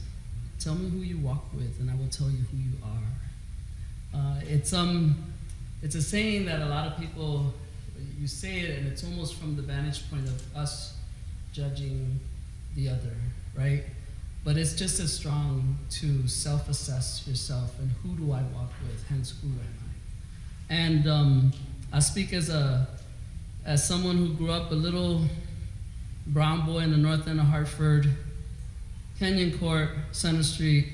Tell me who you walk with and I will tell you who you are. It's a saying that a lot of people, you say it and it's almost from the vantage point of us judging the other, right? But it's just as strong to self-assess yourself and who do I walk with, hence who am I? And I speak as someone who grew up a little brown boy in the north end of Hartford, Kenyon Court, Center Street,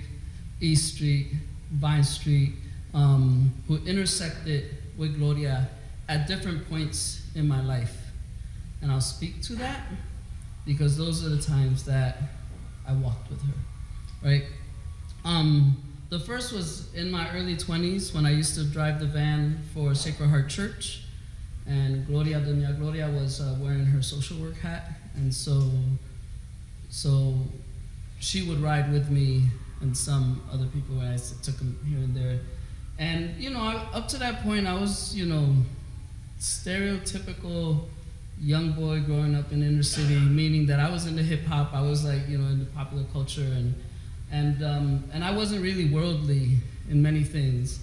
East Street, Vine Street, who intersected with Gloria at different points in my life. And I'll speak to that because those are the times that I walked with her, right? The first was in my early 20s when I used to drive the van for Sacred Heart Church, and Doña Gloria was wearing her social work hat, and so she would ride with me and some other people when I took them here and there. And, you know, up to that point, I was, you know, stereotypical young boy growing up in inner city, meaning that I was into hip hop, I was like, you know, into popular culture, and I wasn't really worldly in many things.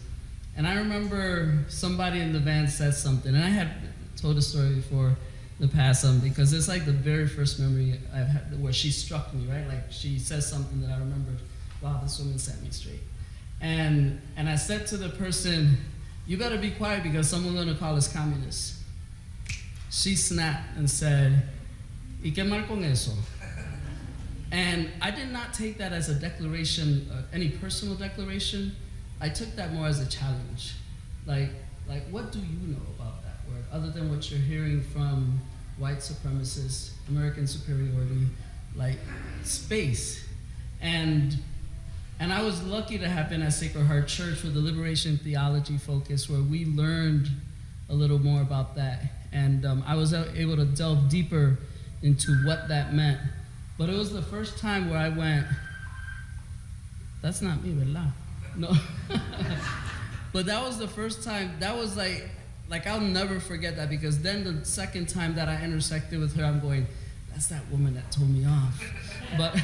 And I remember somebody in the van said something, and I had told a story before in the past, because it's like the very first memory I've had where she struck me, right? Like she says something that I remembered, wow, this woman set me straight. And I said to the person, you better be quiet because someone's gonna call us communists. She snapped and said, ¿Y qué mal con eso? And I did not take that as a declaration, any personal declaration. I took that more as a challenge. Like what do you know about that word, other than what you're hearing from white supremacists, American superiority, like space. And I was lucky to have been at Sacred Heart Church with the liberation theology focus, where we learned a little more about that. And I was able to delve deeper into what that meant. But it was the first time where I went, that's not me, ¿verdad? No. But that was the first time, that was like I'll never forget that, because then the second time that I intersected with her, I'm going, that's that woman that told me off. But,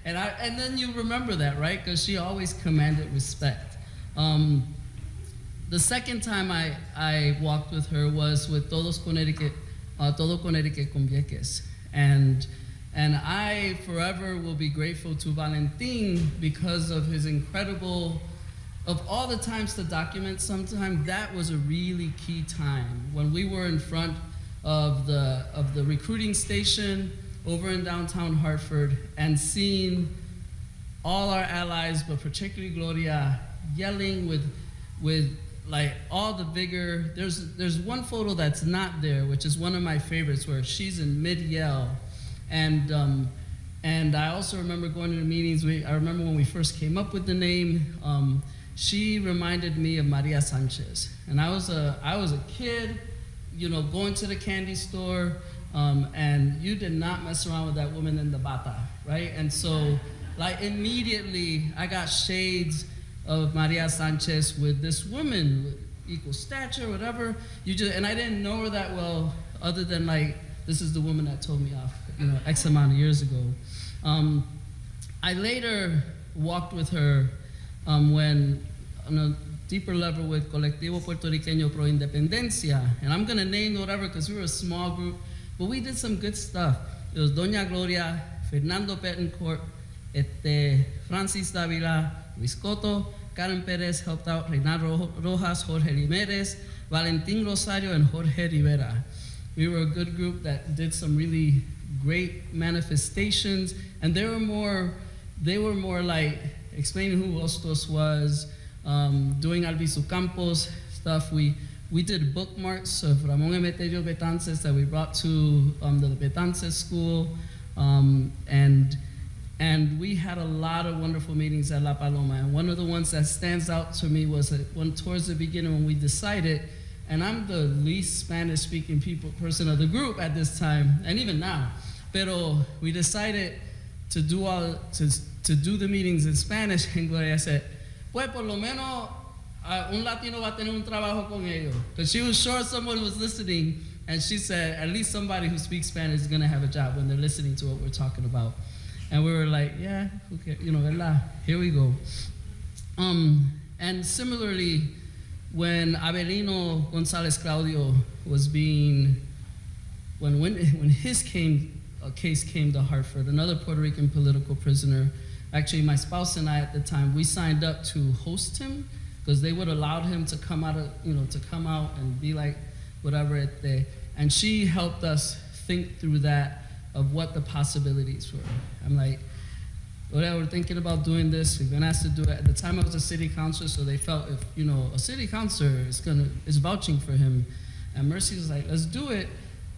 and then you remember that, right? Because she always commanded respect. The second time I walked with her was with Todo Connecticut con Vieques. And I forever will be grateful to Valentin because of his incredible, of all the times to document sometime, that was a really key time. When we were in front of the recruiting station over in downtown Hartford and seeing all our allies, but particularly Gloria, yelling with like all the vigor. There's one photo that's not there, which is one of my favorites, where she's in mid-yell. And I also remember going to the meetings. I remember when we first came up with the name, she reminded me of Maria Sanchez. And I was a kid, you know, going to the candy store, and you did not mess around with that woman in the bata, right? And so, like, immediately I got shades of Maria Sanchez with this woman with equal stature, whatever. And I didn't know her that well, other than like, this is the woman that told me off, you know, X amount of years ago. I later walked with her when, on a deeper level, with Colectivo Puertorriqueño Pro Independencia, and I'm gonna name whatever because we were a small group, but we did some good stuff. It was Doña Gloria, Fernando Betancourt, Francis Davila, Luis Cotto, Karen Perez helped out Reinaldo Rojas, Jorge Limeres, Valentin Rosario, and Jorge Rivera. We were a good group that did some really great manifestations, and they were more like explaining who Hostos was, doing Albizu Campos stuff. We did bookmarks of Ramon Emeterio Betances that we brought to the Betances school, and we had a lot of wonderful meetings at La Paloma. And one of the ones that stands out to me was one towards the beginning when we decided, and I'm the least Spanish-speaking person of the group at this time, and even now, pero we decided to do the meetings in Spanish, and Gloria said, pues por lo menos un Latino va a tener un trabajo con ellos. Because she was sure someone was listening, and she said, at least somebody who speaks Spanish is gonna have a job when they're listening to what we're talking about. And we were like, yeah, okay, ¿verdad? Here we go. And similarly, when Abelino Gonzalez Claudio was when his case came to Hartford, another Puerto Rican political prisoner, actually my spouse and I at the time, we signed up to host him because they would allowed him to come out and be like whatever and she helped us think through that of what the possibilities were. I'm like, well, we're thinking about doing this. We've been asked to do it. At the time I was a city councilor, so they felt if a city councilor is vouching for him, and Mercy was like, let's do it.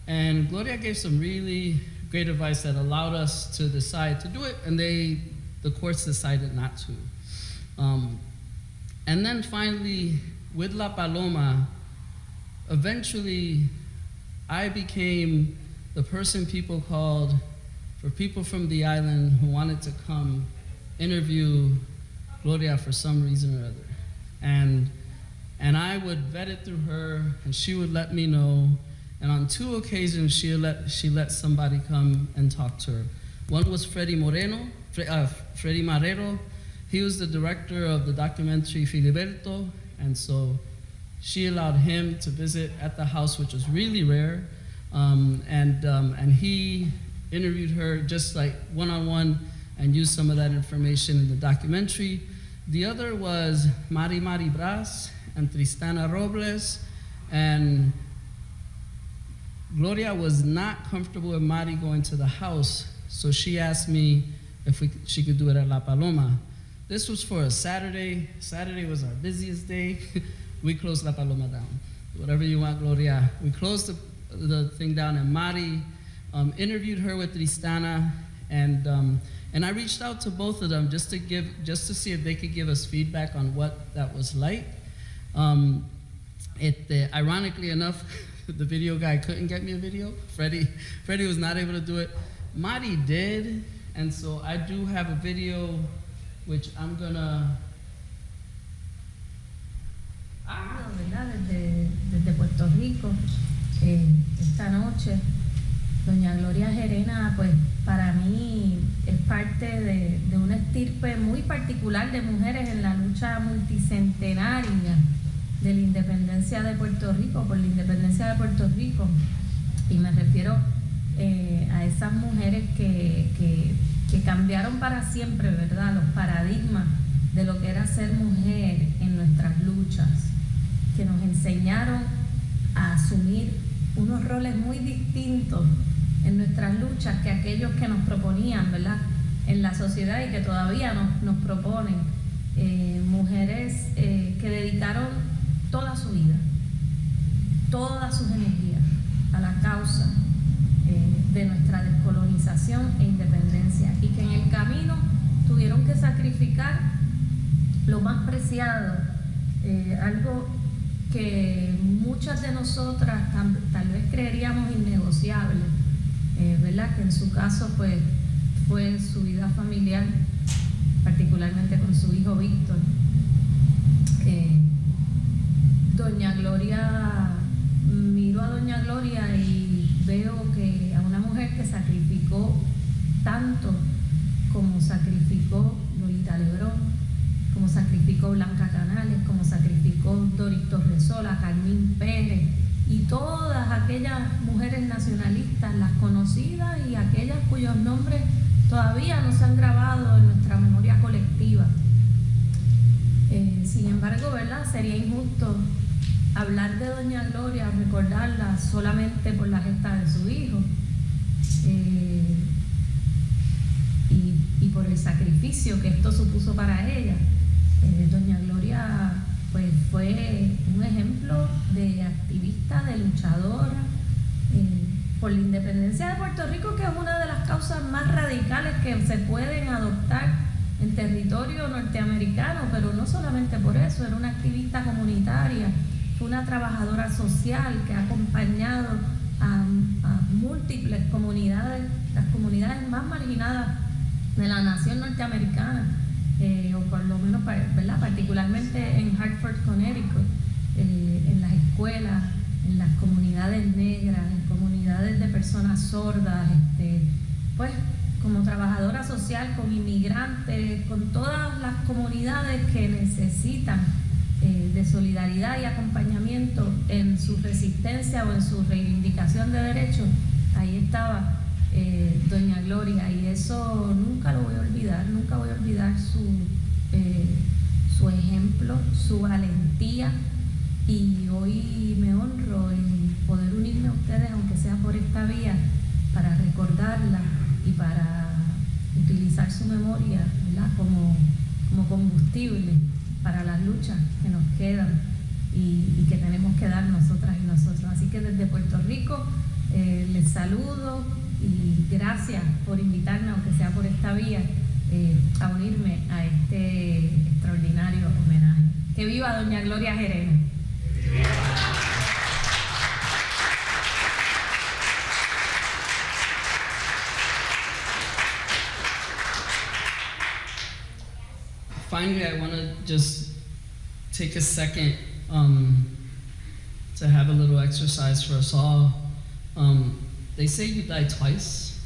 And Gloria gave some really great advice that allowed us to decide to do it, and the courts decided not to. And then finally, with La Paloma, eventually I became the person people called for people from the island who wanted to come interview Gloria for some reason or other. And I would vet it through her, and she would let me know. And on 2 occasions, she let somebody come and talk to her. One was Freddie Marrero. He was the director of the documentary Filiberto, and so she allowed him to visit at the house, which was really rare. And he interviewed her just like one-on-one and used some of that information in the documentary. The other was Mari Bras and Tristana Robles, and Gloria was not comfortable with Mari going to the house, so she asked me if she could do it at La Paloma. This was for a Saturday. Saturday was our busiest day. We closed La Paloma down. Whatever you want, Gloria. We closed the thing down, and Mari interviewed her with Tristana, and I reached out to both of them just to see if they could give us feedback on what that was like. Ironically enough, the video guy couldn't get me a video. Freddie was not able to do it. Mari did, and so I do have a video, which I'm gonna. ¿Verdad? Desde Puerto Rico, esta noche, doña Gloria Gerena, pues para mí es parte de una estirpe muy particular de mujeres en la lucha multicentenaria de la independencia de Puerto Rico, por la independencia de Puerto Rico. Y me refiero a esas mujeres que cambiaron para siempre, ¿verdad?, los paradigmas de lo que era ser mujer en nuestras luchas, que nos enseñaron a asumir unos roles muy distintos en nuestras luchas que aquellos que nos proponían, ¿verdad?, en la sociedad y que todavía nos proponen. Mujeres que dedicaron toda su vida, todas sus energías a la causa de nuestra descolonización e independencia, y que en el camino tuvieron que sacrificar lo más preciado, algo que muchas de nosotras tal vez creeríamos innegociable, ¿verdad?, que en su caso pues fue su vida familiar, particularmente con su hijo Víctor. Doña Gloria, miro a doña Gloria y veo que a una mujer que sacrificó tanto como sacrificó Lolita Lebrón, como sacrificó Blanca Canales, como sacrificó Doris Torresola, Carmín Pérez y todas aquellas mujeres nacionalistas, las conocidas y aquellas cuyos nombres todavía no se han grabado en nuestra memoria colectiva. sería injusto hablar de doña Gloria, recordarla solamente por la gesta de su hijo y por el sacrificio que esto supuso para ella. Doña Gloria pues fue un ejemplo de activista, de luchadora por la independencia de Puerto Rico, que es una de las causas más radicales que se pueden adoptar en territorio norteamericano, pero no solamente por eso, era una activista comunitaria, fue una trabajadora social que ha acompañado a múltiples comunidades, las comunidades más marginadas de la nación norteamericana, o por lo menos, ¿verdad?, particularmente en Hartford, Connecticut, en las escuelas, en las comunidades negras, en comunidades de personas sordas, pues como trabajadora social, con inmigrantes, con todas las comunidades que necesitan de solidaridad y acompañamiento en su resistencia o en su reivindicación de derechos. Ahí estaba doña Gloria, y eso nunca lo voy a olvidar, nunca voy a olvidar su ejemplo, su valentía, y hoy me honro en poder unirme a ustedes, aunque sea por esta vía, para recordarla y para utilizar su memoria, ¿verdad?, como combustible para las luchas que nos quedan y que tenemos que dar nosotras y nosotros. Así que desde Puerto Rico les saludo y gracias por invitarme, aunque sea por esta vía, a unirme a este extraordinario homenaje. ¡Que viva doña Gloria Gerena! Finally, I want to just take a second to have a little exercise for us all. They say you die twice.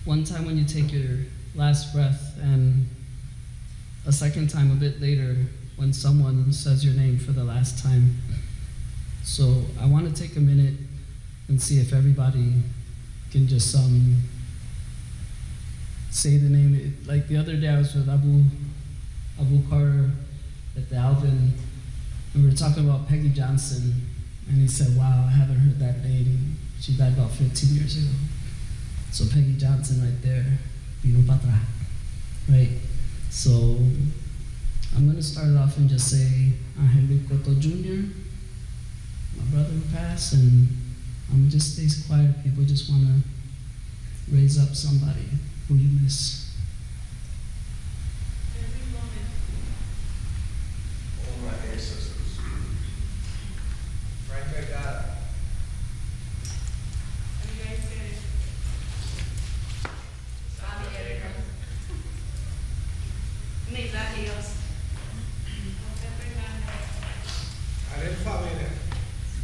One time when you take your last breath, and a second time a bit later when someone says your name for the last time. So I want to take a minute and see if everybody can just say the name. Like the other day I was with Abu Carter at the Alvin, and we were talking about Peggy Johnson, and he said, wow, I haven't heard that name. She died about 15 years ago. So Peggy Johnson right there, vino para atrás, right? So I'm going to start it off and just say, Angel Cotto Jr., my brother who passed, and I'm going to just stay quiet. People just want to raise up somebody who you miss. All my ancestors. Frank, I got it.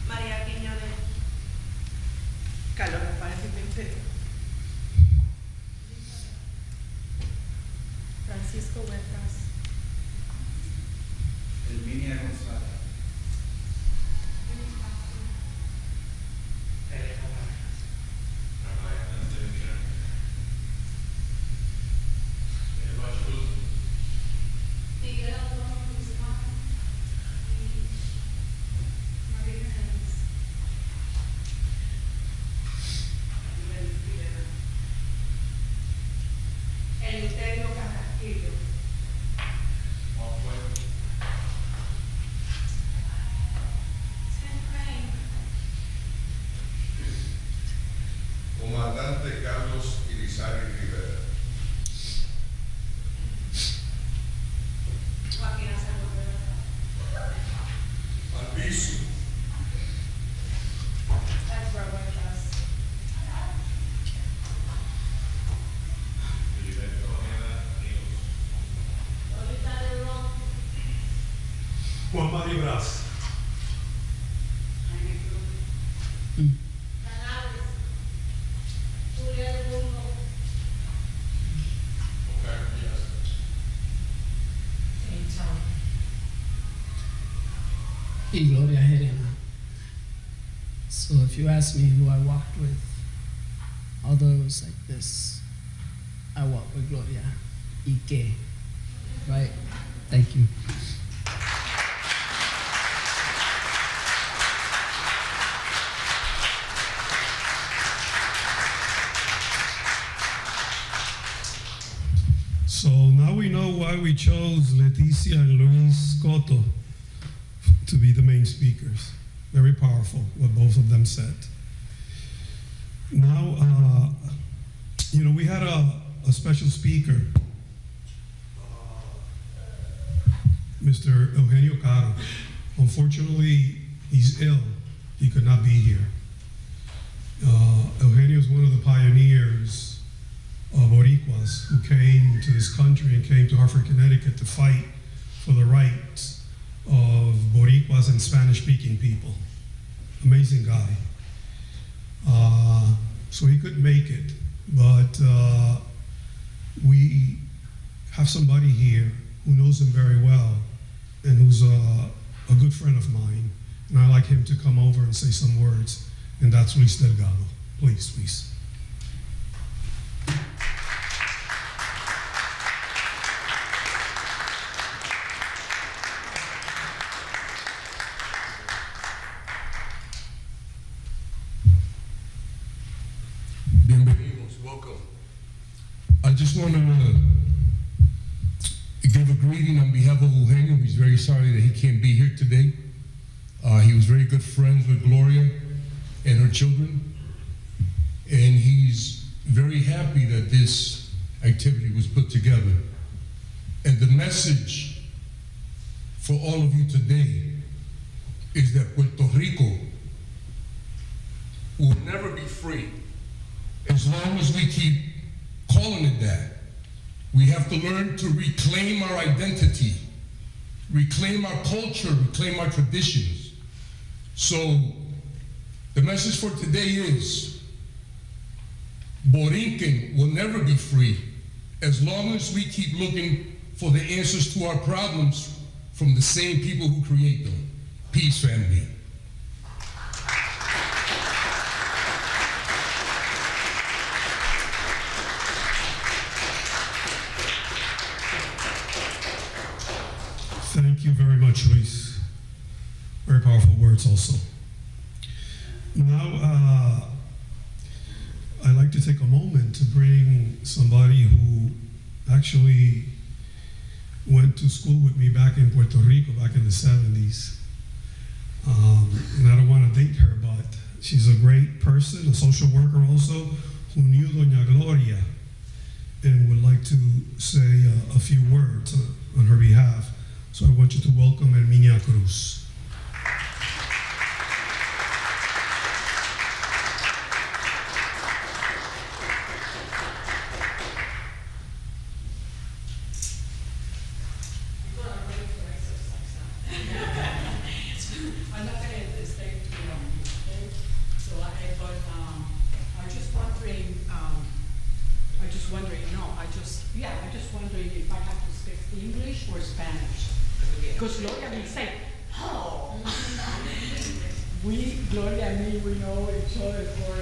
María Quiñones, Carlos Rafael Pimentel, Francisco Huertas, Elvinia González. Comandante Carlos Irizarry Rivera. Joaquín Acevedo, Albizu. Ezra Huertas, Lolita Lebrón, Juan Mari Brás. Jaime Cruz, Canales, Julia de Mundo, Y Gloria Gerena. So if you ask me who I walked with, although it was like this, I walked with Gloria. Y qué, right? Thank you. So now we know why we chose Leticia and Luis Cotto to be the main speakers. Very powerful what both of them said. Now, we had a special speaker, Mr. Eugenio Cotto. Unfortunately, he's ill. He could not be here. Eugenio is one of the pioneers of Boricuas who came to this country and came to Hartford, Connecticut to fight for the rights of Boricuas and Spanish-speaking people. Amazing guy. So he couldn't make it, but we have somebody here who knows him very well and who's a good friend of mine, and I'd like him to come over and say some words, and that's Luis Delgado. Please, Luis. Bienvenidos, welcome. I just want to give a greeting on behalf of Eugenio. He's very sorry that he can't be here today. He was very good friends with Gloria and her children, and he's very happy that this activity was put together. And the message for all of you today is that Puerto Rico will never be free as long as we keep calling it that. We have to learn to reclaim our identity, reclaim our culture, reclaim our traditions. So the message for today is Borinquen will never be free as long as we keep looking for the answers to our problems from the same people who create them. Peace, family. Thank you very much, Luis. Very powerful words also. Now, I'd like to take a moment to bring somebody who actually went to school with me back in Puerto Rico back in the 70s. And I don't want to date her, but she's a great person, a social worker also, who knew Doña Gloria and would like to say a few words on her behalf. So I want you to welcome Herminia Cruz. I'm not going to stay too long, okay? So I'm just wondering, I'm just wondering if I have to speak English or Spanish. Because Gloria will say, oh. Gloria and me, we know each other for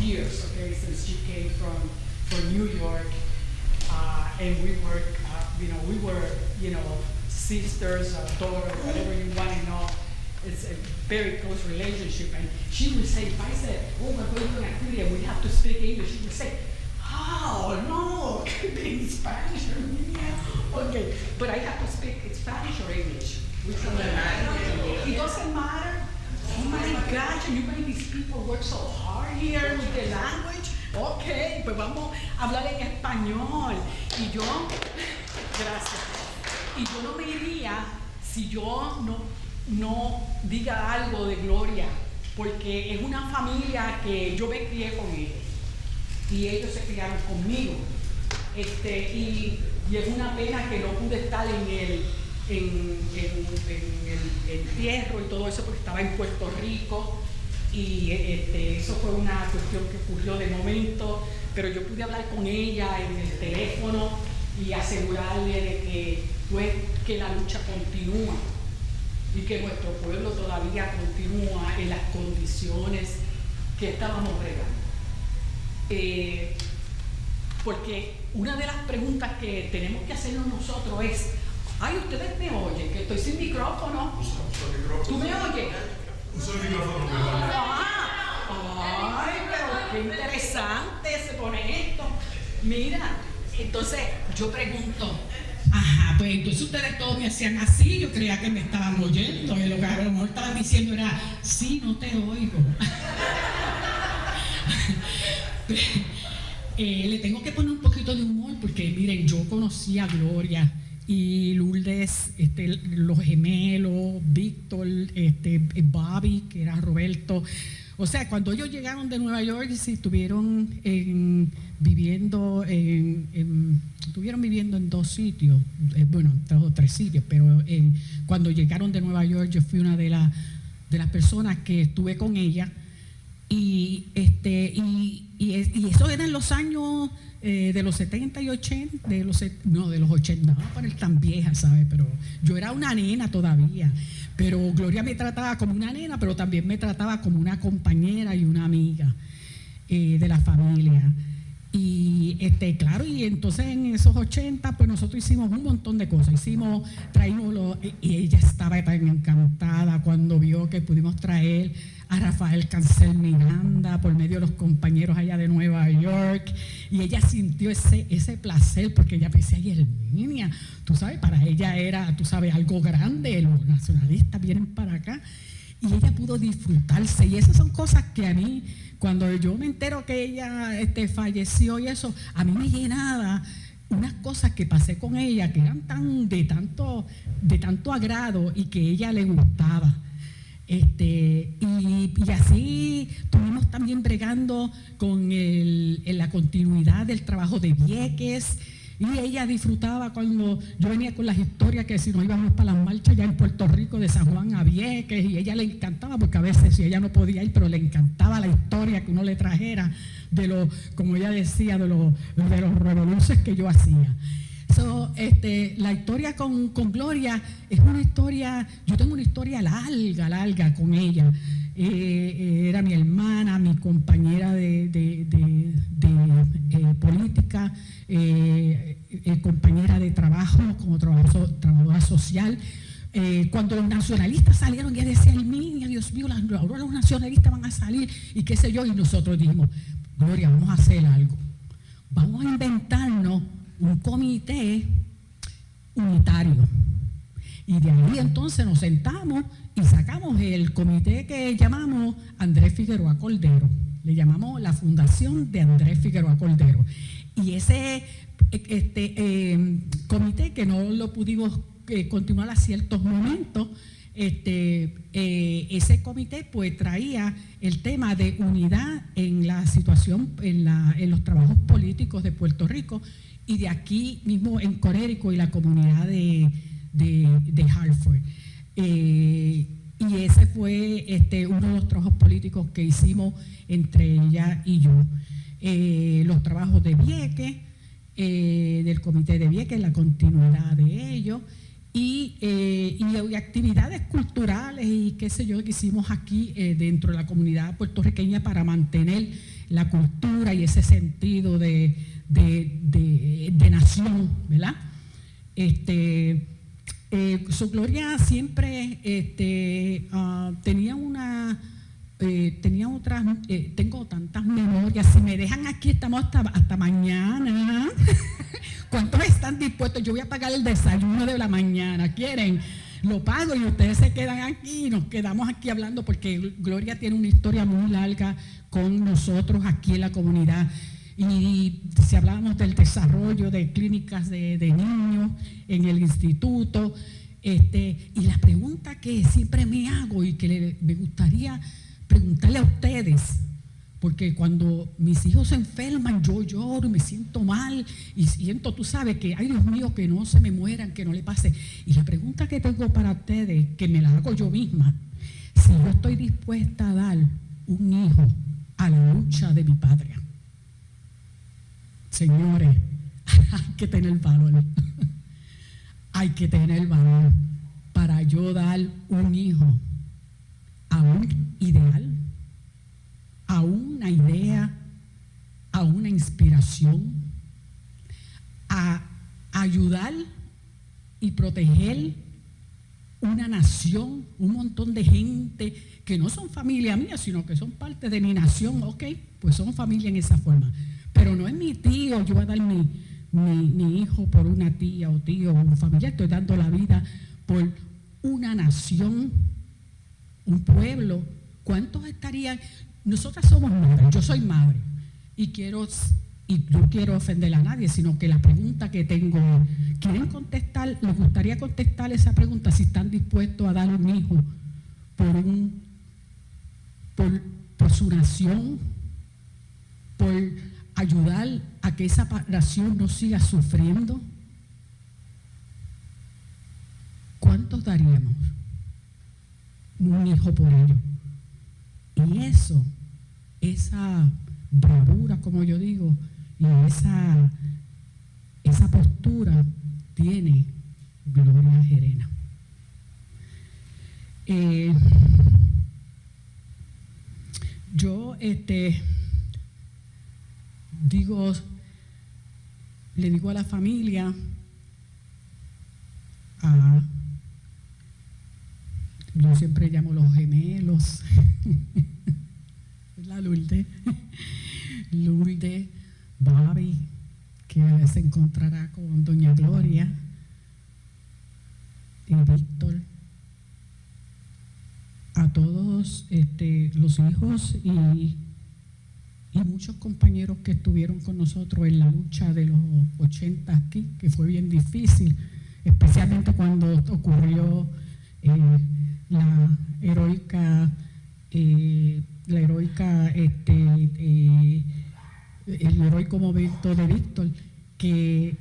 years, okay, since she came from New York. And we were, sisters, daughters, whatever you want to know. It's a very close relationship. And she would say, if I said, oh, we're going to an activity and we have to speak English, she would say, oh, no, it could be in Spanish or yeah. Okay, but I have to speak Spanish or English. Which one? It doesn't matter. Oh my gosh, and you make these people work so hard here with the language. Okay, pues vamos a hablar en español. Y yo, gracias. Y yo no me iría si yo no diga algo de Gloria, porque es una familia que yo me crié con ellos y ellos se criaron conmigo. Y es una pena que no pude estar en el entierro y todo eso porque estaba en Puerto Rico y eso fue una cuestión que ocurrió de momento, pero yo pude hablar con ella en el teléfono y asegurarle de que la lucha continúa y que nuestro pueblo todavía continúa en las condiciones que estábamos bregando. Porque una de las preguntas que tenemos que hacernos nosotros es, ay, ustedes me oyen, que estoy sin micrófono. ¿Tú me oyes? Usa el micrófono. Ay, pero qué interesante se pone esto. Mira, Entonces yo pregunto, ajá, pues entonces ustedes todos me hacían así, yo creía que me estaban oyendo, y lo que a lo mejor estaban diciendo era, sí, no te oigo. Le tengo que poner un poquito de humor porque miren, yo conocí a Gloria y Lourdes, los gemelos, Víctor, Bobby, que era Roberto. O sea, cuando ellos llegaron de Nueva York, sí, estuvieron viviendo en 2 sitios, bueno, 2 o 3 sitios, pero cuando llegaron de Nueva York, yo fui una de las personas que estuve con ella. Y eso eran los años de los 70 y 80, de los 80, no vamos a poner tan vieja, ¿sabes? Pero yo era una nena todavía, pero Gloria me trataba como una nena, pero también me trataba como una compañera y una amiga de la familia. Y claro, y entonces en esos 80, pues nosotros hicimos un montón de cosas. Y ella estaba tan encantada cuando vio que pudimos traer a Rafael Cancel Miranda por medio de los compañeros allá de Nueva York. Y ella sintió ese placer porque ella decía, ay, Herminia, tú sabes, para ella era, tú sabes, algo grande, los nacionalistas vienen para acá. Y ella pudo disfrutarse. Y esas son cosas que a mí, cuando yo me entero que ella falleció y eso, a mí me llenaba unas cosas que pasé con ella que eran de tanto agrado y que a ella le gustaba. Y así estuvimos también bregando con en la continuidad del trabajo de Vieques. Y ella disfrutaba cuando yo venía con las historias que si nos íbamos para las marchas ya en Puerto Rico de San Juan a Vieques, y ella le encantaba porque a veces si ella no podía ir, pero le encantaba la historia que uno le trajera de los, como ella decía, de los revoluciones que yo hacía. La historia con Gloria es una historia, yo tengo una historia larga con ella. Era mi hermana, mi compañera de política, compañera de trabajo como trabajadora social. Cuando los nacionalistas salieron, ella decía, Herminia, Dios mío, ahora los nacionalistas van a salir y qué sé yo, y nosotros dijimos, Gloria, vamos a hacer algo, vamos a inventarnos un comité unitario. Y de ahí entonces nos sentamos y sacamos el comité que llamamos Andrés Figueroa Cordero. Le llamamos la Fundación de Andrés Figueroa Cordero. Y ese comité, que no lo pudimos continuar a ciertos momentos, ese comité pues traía el tema de unidad en la situación, en los trabajos políticos de Puerto Rico y de aquí mismo en Connecticut y la comunidad de Hartford. Y ese fue uno de los trabajos políticos que hicimos entre ella y yo. Los trabajos de Vieques, del comité de Vieques, la continuidad de ellos, y actividades culturales y qué sé yo que hicimos aquí dentro de la comunidad puertorriqueña para mantener la cultura y ese sentido de nación, ¿verdad? Su Gloria siempre tenía otras, tengo tantas memorias, si me dejan aquí estamos hasta mañana. ¿Cuántos están dispuestos? Yo voy a pagar el desayuno de la mañana, ¿quieren? Lo pago y ustedes se quedan aquí y nos quedamos aquí hablando porque Gloria tiene una historia muy larga con nosotros aquí en la comunidad. Y si hablábamos del desarrollo de clínicas de niños en el instituto, y la pregunta que siempre me hago y que me gustaría preguntarle a ustedes, porque cuando mis hijos se enferman yo lloro y me siento mal y siento, tú sabes, que ay Dios mío, que no se me mueran, que no le pase. Y la pregunta que tengo para ustedes, que me la hago yo misma, si yo estoy dispuesta a dar un hijo a la lucha de mi patria. Señores, hay que tener valor. Hay que tener valor para yo dar un hijo a un ideal, a una idea, a una inspiración, a ayudar y proteger una nación, un montón de gente que no son familia mía, sino que son parte de mi nación. Ok, pues son familia en esa forma. Pero no es mi tío, yo voy a dar mi hijo por una tía o tío o un familiar, estoy dando la vida por una nación, un pueblo. ¿Cuántos estarían? Nosotras somos madres, yo soy madre y no quiero ofender a nadie, sino que la pregunta que tengo, ¿quieren contestar? ¿Les gustaría contestar esa pregunta si están dispuestos a dar un hijo por su nación, por ayudar a que esa nación no siga sufriendo? ¿Cuántos daríamos un hijo por ello? Y eso, esa bravura, como yo digo, y esa postura tiene Gloria Gerena. Yo le digo a la familia, yo siempre llamo los gemelos, la Lourdes, Bobby, que se encontrará con doña Gloria, y Víctor, a todos los hijos y muchos compañeros que estuvieron con nosotros en la lucha de los 80 aquí, que fue bien difícil, especialmente cuando ocurrió el heroico momento de Víctor, que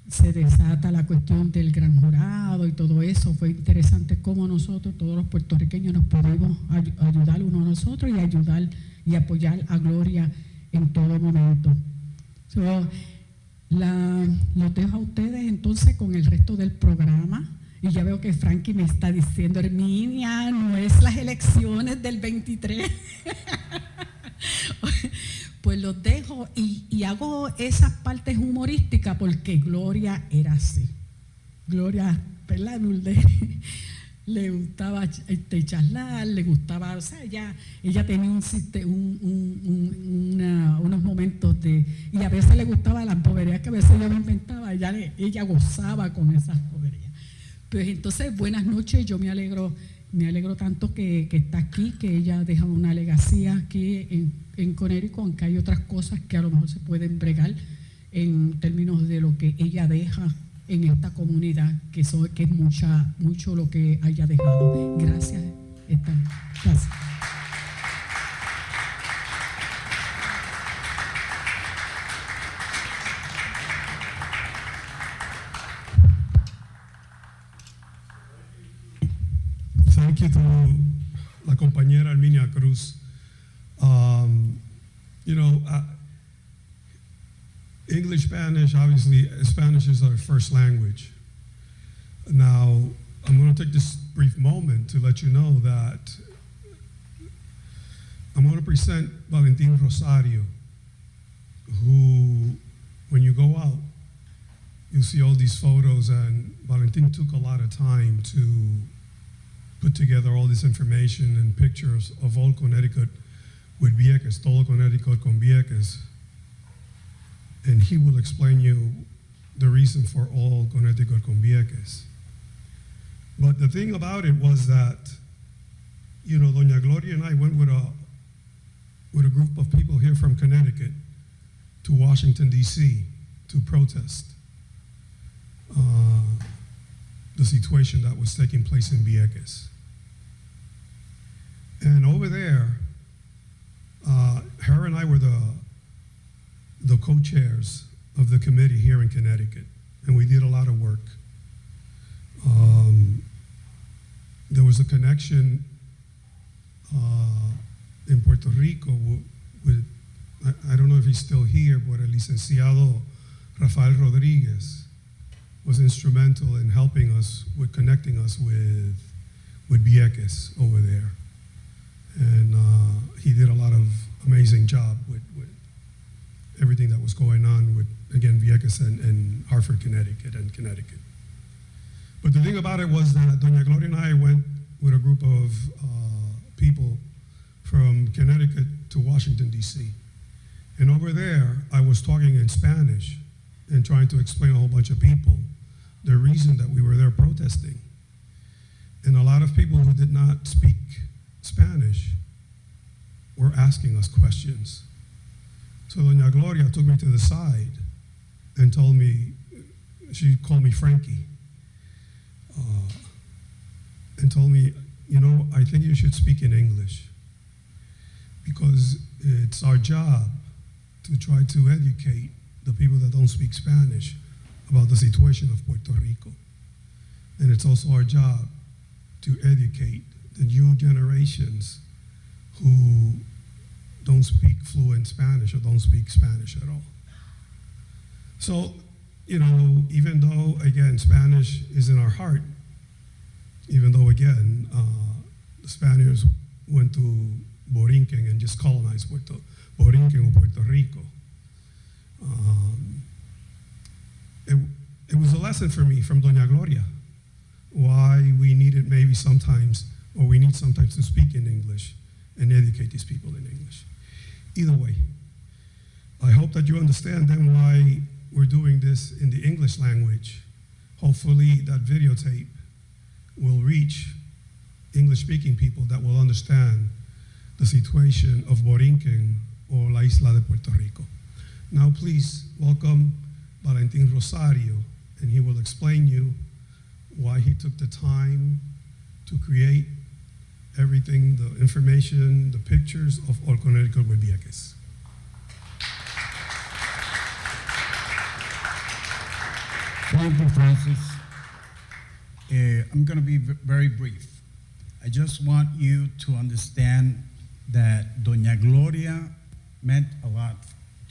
se desata la cuestión del gran jurado y todo eso. Fue interesante cómo nosotros, todos los puertorriqueños, nos pudimos ayudar uno a nosotros y ayudar y apoyar a Gloria en todo momento. Los dejo a ustedes entonces con el resto del programa. Y ya veo que Frankie me está diciendo, Herminia, no es las elecciones del 23. Pues los dejo y hago esas partes humorísticas porque Gloria era así. Gloria, ¿verdad, Lourdes? Le gustaba charlar, le gustaba, o sea, ella tenía unos momentos y a veces le gustaba las boberías que a veces yo me inventaba, ella gozaba con esas boberías. Pues entonces, buenas noches, yo me alegro tanto que está aquí, que ella deja una legacía aquí en Connecticut, aunque hay otras cosas que a lo mejor se pueden bregar en términos de lo que ella deja en esta comunidad, que es mucho lo que haya dejado. Gracias. Gracias. Thank you to la compañera Herminia Cruz. English, Spanish, obviously, Spanish is our first language. Now, I'm going to take this brief moment to let you know that I'm going to present Valentin Rosario, who, when you go out, you'll see all these photos, and Valentin took a lot of time to put together all this information and pictures of all Connecticut with Vieques, todo Connecticut con Vieques. And he will explain you the reason for all Connecticut con Vieques. But the thing about it was that, Doña Gloria and I went with a group of people here from Connecticut to Washington, D.C. to protest the situation that was taking place in Vieques. And over there, her and I were the co-chairs of the committee here in Connecticut, and we did a lot of work. There was a connection in Puerto Rico with, I don't know if he's still here, but el licenciado Rafael Rodriguez was instrumental in helping us, connecting us with Vieques over there. And he did a lot of amazing job with everything that was going on with, again, Vieques and Hartford, Connecticut. But the thing about it was that Doña Gloria and I went with a group of people from Connecticut to Washington, D.C. And over there, I was talking in Spanish and trying to explain a whole bunch of people the reason that we were there protesting. And a lot of people who did not speak Spanish were asking us questions. So Doña Gloria took me to the side and told me, she called me Frankie, and told me, you know, I think you should speak in English because it's our job to try to educate the people that don't speak Spanish about the situation of Puerto Rico. And it's also our job to educate the new generations who don't speak fluent Spanish or don't speak Spanish at all. So, you know, even though, again, Spanish is in our heart, even though, again, the Spaniards went to Borinquen and just colonized Borinquen or Puerto Rico. It was a lesson for me from Doña Gloria, why we needed maybe sometimes, or we need sometimes to speak in English and educate these people in English. Either way, I hope that you understand then why we're doing this in the English language. Hopefully that videotape will reach English-speaking people that will understand the situation of Borinquen or La Isla de Puerto Rico. Now please welcome Valentin Rosario, and he will explain you why he took the time to create everything, the information, the pictures of All Connecticut with Vieques. Thank you, Francis. I'm going to be very brief. I just want you to understand that Doña Gloria meant a lot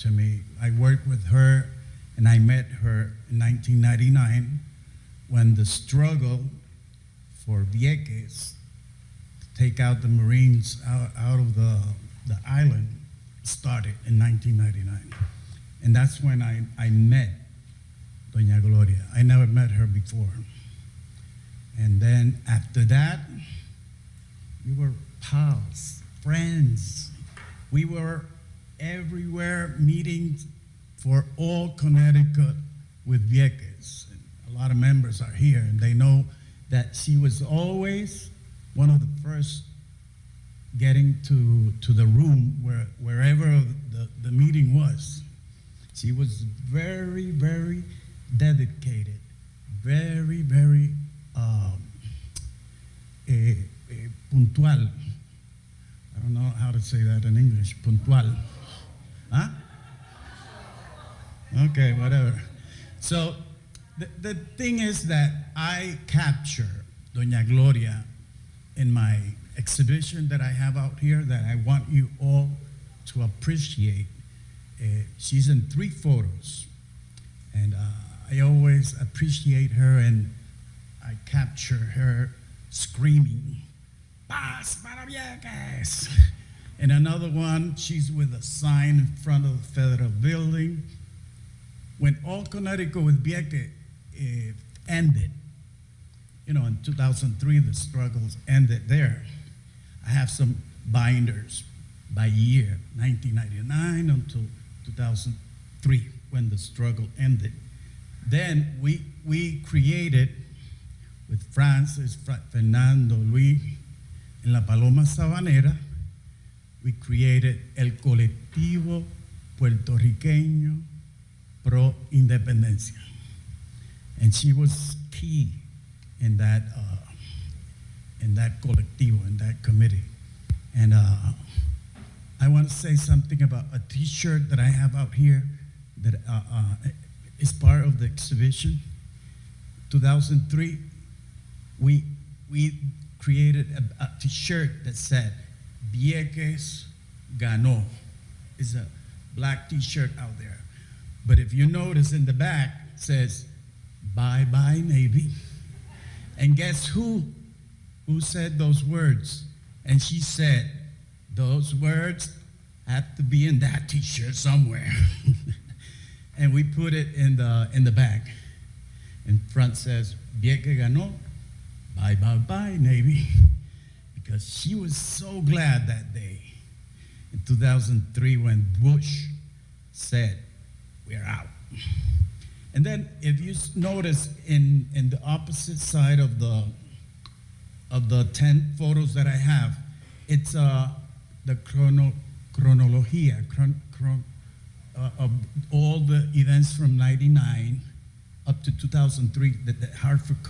to me. I worked with her and I met her in 1999 when the struggle for Vieques to take out the Marines out of the island started in 1999. And that's when I met Doña Gloria. I never met her before. And then after that, we were pals, friends. We were everywhere meeting for All Connecticut with Vieques. And a lot of members are here, and they know that she was always one of the first getting to the room wherever the meeting was. She was very, very dedicated, very, very puntual. I don't know how to say that in English. Puntual. Huh? Okay, whatever. So the thing is that I capture Doña Gloria in my exhibition that I have out here that I want you all to appreciate. She's in 3 photos. And I always appreciate her, and I capture her screaming, "Paz para Vieques!" And another one, she's with a sign in front of the federal building. When All Connecticut with Vieques ended, you know, in 2003, the struggles ended there. I have some binders by year, 1999 until 2003, when the struggle ended. Then we created, with Francis, Fernando, Luis, en La Paloma Sabanera, we created El Colectivo Puertorriqueño Pro Independencia. And she was key in that colectivo, in that committee. And I want to say something about a t-shirt that I have out here that is part of the exhibition. 2003, we created a t-shirt that said, Vieques ganó. It's a black t-shirt out there. But if you notice in the back, it says, bye bye Navy. And guess who said those words? And she said, those words have to be in that t-shirt somewhere. And we put it in the back. In front says, Vieques ganó, bye bye bye Navy. Because she was so glad that day in 2003 when Bush said, we're out. And then if you notice in the opposite side of the 10 photos that I have, it's the chronologia of all the events from 99 up to 2003 that the Hartford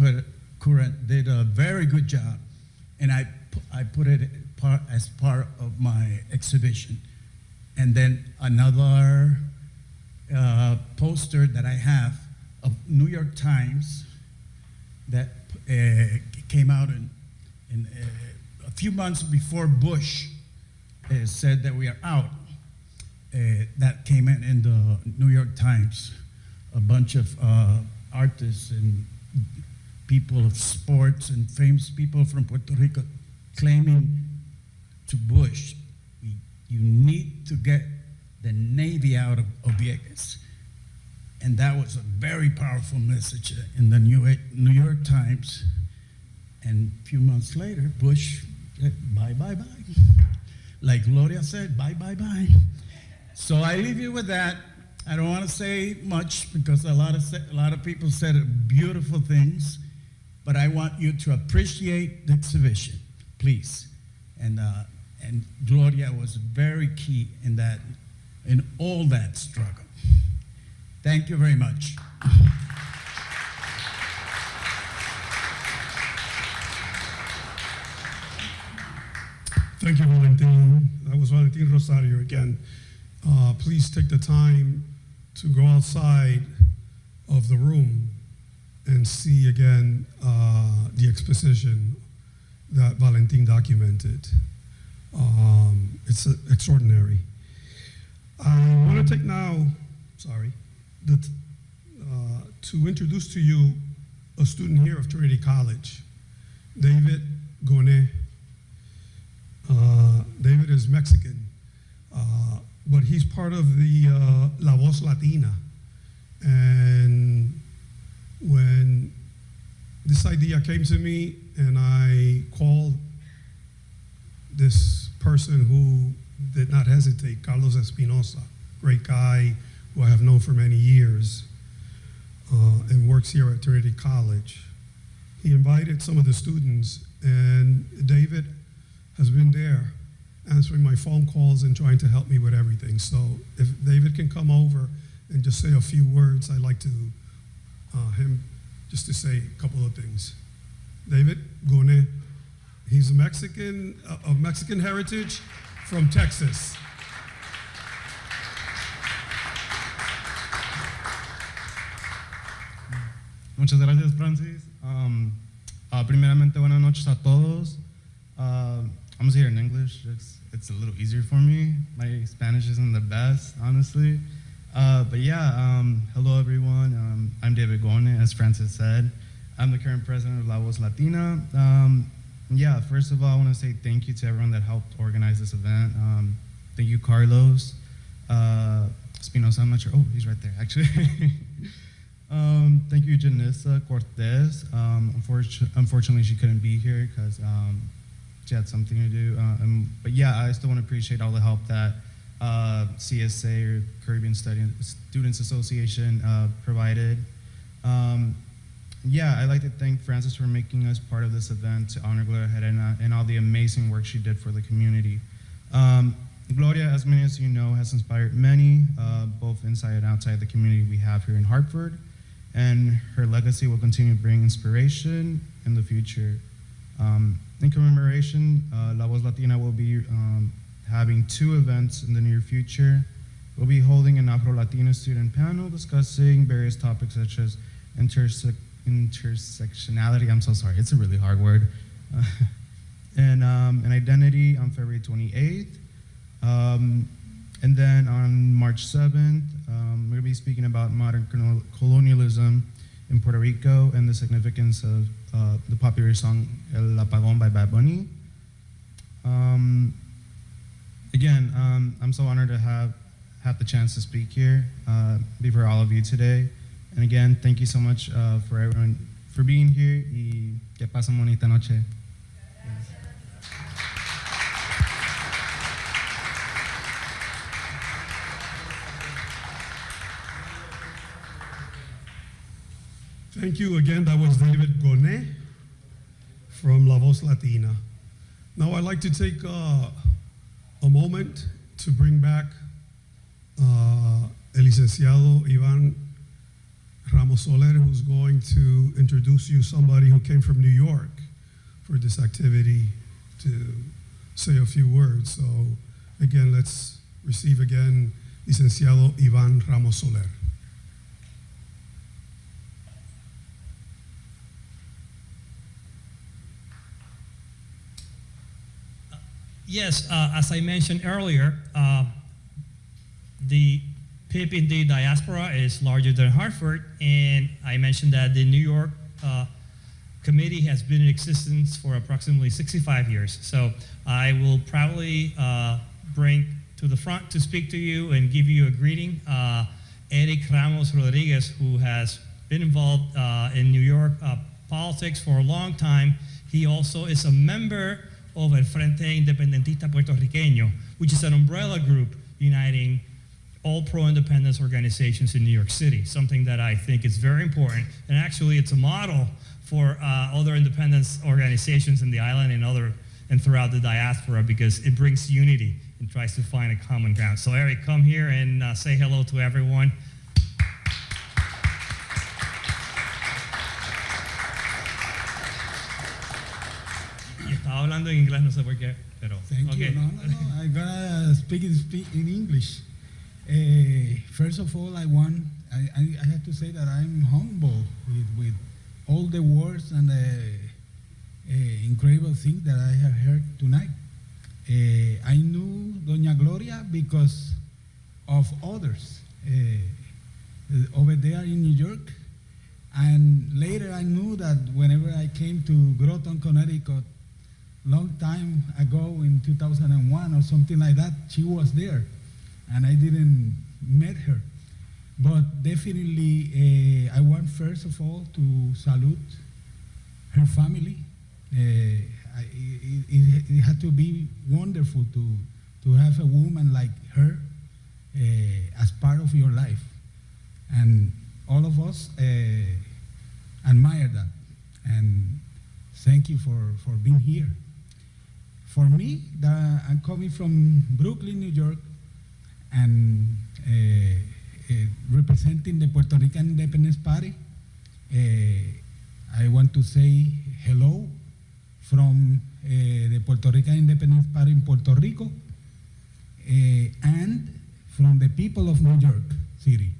Courant did a very good job. And I put it as part of my exhibition. And then another poster that I have of New York Times that came out in a few months before Bush said that we are out. That came in the New York Times. A bunch of artists and people of sports and famous people from Puerto Rico claiming to Bush, you need to get the Navy out of Vieques. And that was a very powerful message in the New York Times. And a few months later, Bush said, bye, bye, bye. Like Gloria said, bye, bye, bye. So I leave you with that. I don't want to say much because a lot of people said beautiful things, but I want you to appreciate the exhibition, please. And Gloria was very key in that, in all that struggle. Thank you very much. Thank you, Valentin. That was Valentin Rosario again. Please take the time to go outside of the room and see again the exposition that Valentin documented. It's extraordinary. I want to take now, to introduce to you a student here of Trinity College, David Gone. David is Mexican, but he's part of the La Voz Latina. And when this idea came to me and I called this person who did not hesitate, Carlos Espinosa, great guy who I have known for many years and works here at Trinity College. He invited some of the students, and David has been there answering my phone calls and trying to help me with everything. So if David can come over and just say a few words, I'd like to him just to say a couple of things. David Gone, he's a Mexican, of Mexican heritage from Texas. Muchas gracias, Francis. Primeramente, buenas noches a todos. I'm gonna say it in English. It's a little easier for me. My Spanish isn't the best, honestly. But yeah, hello everyone. I'm David Gone, as Francis said. I'm the current president of La Voz Latina. Yeah, first of all, I want to say thank you to everyone that helped organize this event. Thank you, Carlos. Espinosa, I'm not sure. Oh, he's right there, actually. Thank you, Janissa Cortez. Unfortunately, she couldn't be here because she had something to do. But yeah, I still want to appreciate all the help that CSA, or Caribbean Students Association, provided. Yeah, I'd like to thank Francis for making us part of this event to honor Gloria Gerena and all the amazing work she did for the community. Gloria, as many as you know, has inspired many, both inside and outside the community we have here in Hartford, and her legacy will continue to bring inspiration in the future. In commemoration, La Voz Latina will be having 2 events in the near future. We'll be holding an Afro-Latino student panel discussing various topics such as intersectionality, I'm so sorry, it's a really hard word, and identity on February 28th. And then on March 7th, we're going to be speaking about modern colonialism in Puerto Rico and the significance of the popular song El Apagón by Bad Bunny. Again, I'm so honored to have the chance to speak here before all of you today. And again, thank you so much for everyone for being here, y que pasen bonita noche. Thank you again. That was David Gonet from La Voz Latina. Now I'd like to take a moment to bring back el licenciado Iván Ramos Soler, who's going to introduce you somebody who came from New York for this activity to say a few words. So again, let's receive again licenciado Iván Ramos Soler. Yes, as I mentioned earlier, the PIP in the diaspora is larger than Hartford, and I mentioned that the New York committee has been in existence for approximately 65 years. So I will proudly bring to the front to speak to you and give you a greeting, Eric Ramos Rodriguez, who has been involved in New York politics for a long time. He also is a member of El Frente Independentista Puertorriqueño, which is an umbrella group uniting all pro-independence organizations in New York City, something that I think is very important. And actually, it's a model for other independence organizations in the island and throughout the diaspora, because it brings unity and tries to find a common ground. So Eric, come here and say hello to everyone. Estaba hablando en inglés, no sé por qué, pero Thank okay. you. No. I'm gonna speak in English. First of all, I have to say that I'm humble with all the words and the incredible things that I have heard tonight. I knew Doña Gloria because of others over there in New York, and later I knew that whenever I came to Groton, Connecticut, long time ago in 2001 or something like that, she was there, and I didn't met her. But definitely, I want first of all to salute her family. It had to be wonderful to have a woman like her as part of your life, and all of us admire that. And thank you for being here. For me, I'm coming from Brooklyn, New York, and representing the Puerto Rican Independence Party. I want to say hello from the Puerto Rican Independence Party in Puerto Rico and from the people of New York City.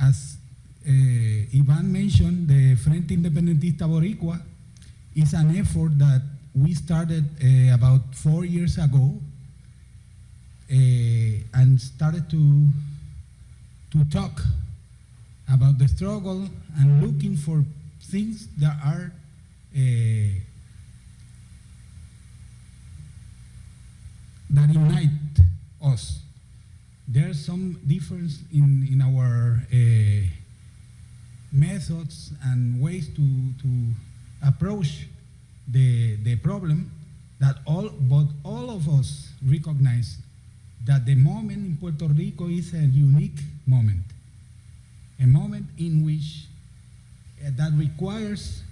As Ivan mentioned, the Frente Independentista Boricua is an effort that we started about 4 years ago and started to talk about the struggle and looking for things that are that unite us. There's some difference in our methods and ways to approach the problem, but all of us recognize that the moment in Puerto Rico is a unique moment, a moment in which that requires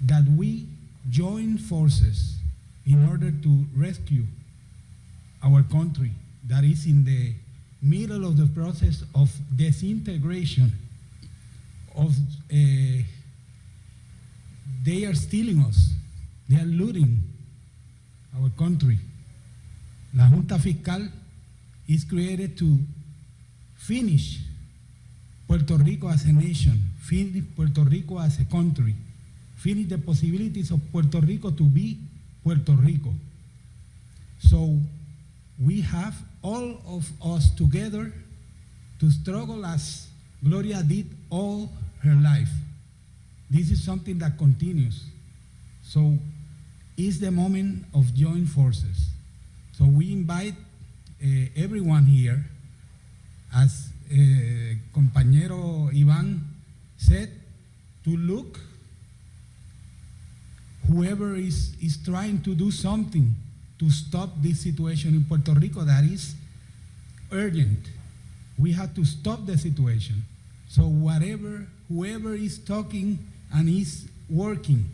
that we join forces in order to rescue our country that is in the middle of the process of disintegration. They are stealing us. They are looting our country. La Junta Fiscal is created to finish Puerto Rico as a nation, finish Puerto Rico as a country, finish the possibilities of Puerto Rico to be Puerto Rico. So we have all of us together to struggle as Gloria did all her life. This is something that continues. So it's the moment of joint forces. So we invite everyone here, as compañero Iván said, to look whoever is trying to do something to stop this situation in Puerto Rico that is urgent. We have to stop the situation. So whoever is talking and is working,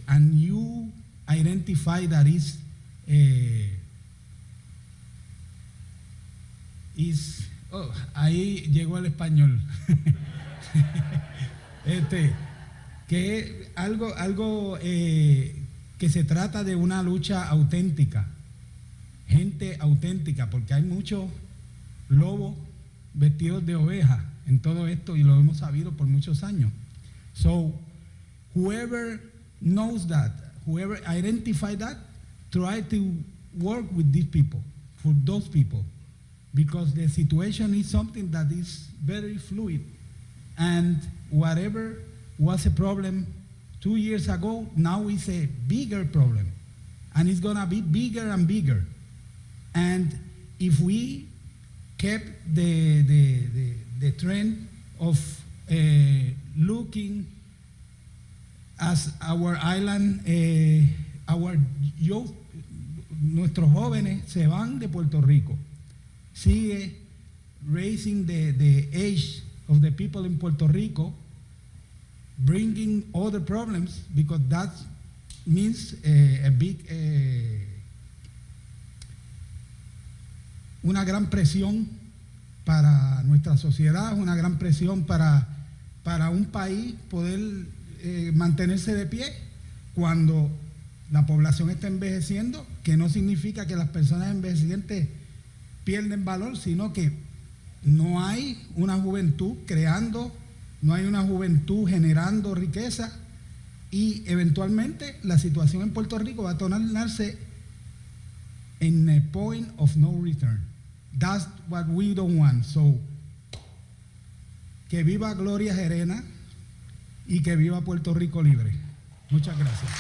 and you identify that is ahí llegó el español. Que algo que se trata de una lucha auténtica, gente auténtica, porque hay muchos lobos vestidos de oveja en todo esto y lo hemos sabido por muchos años. So, whoever knows that, whoever identifies that, try to work with these people, for those people, because the situation is something that is very fluid, and whatever was a problem 2 years ago, now is a bigger problem, and it's gonna be bigger and bigger. And if we kept the trend of looking as our island, nuestros jóvenes se van de Puerto Rico, sigue raising the age of the people in Puerto Rico, bringing other problems, because that means a big, una gran presión para nuestra sociedad, una gran presión para un país poder mantenerse de pie cuando la población está envejeciendo, que no significa que las personas envejecientes pierden valor, sino que no hay una juventud creando, no hay una juventud generando riqueza, y eventualmente la situación en Puerto Rico va a tornarse en a point of no return. That's what we don't want. So, que viva Gloria Gerena y que viva Puerto Rico libre. Muchas gracias.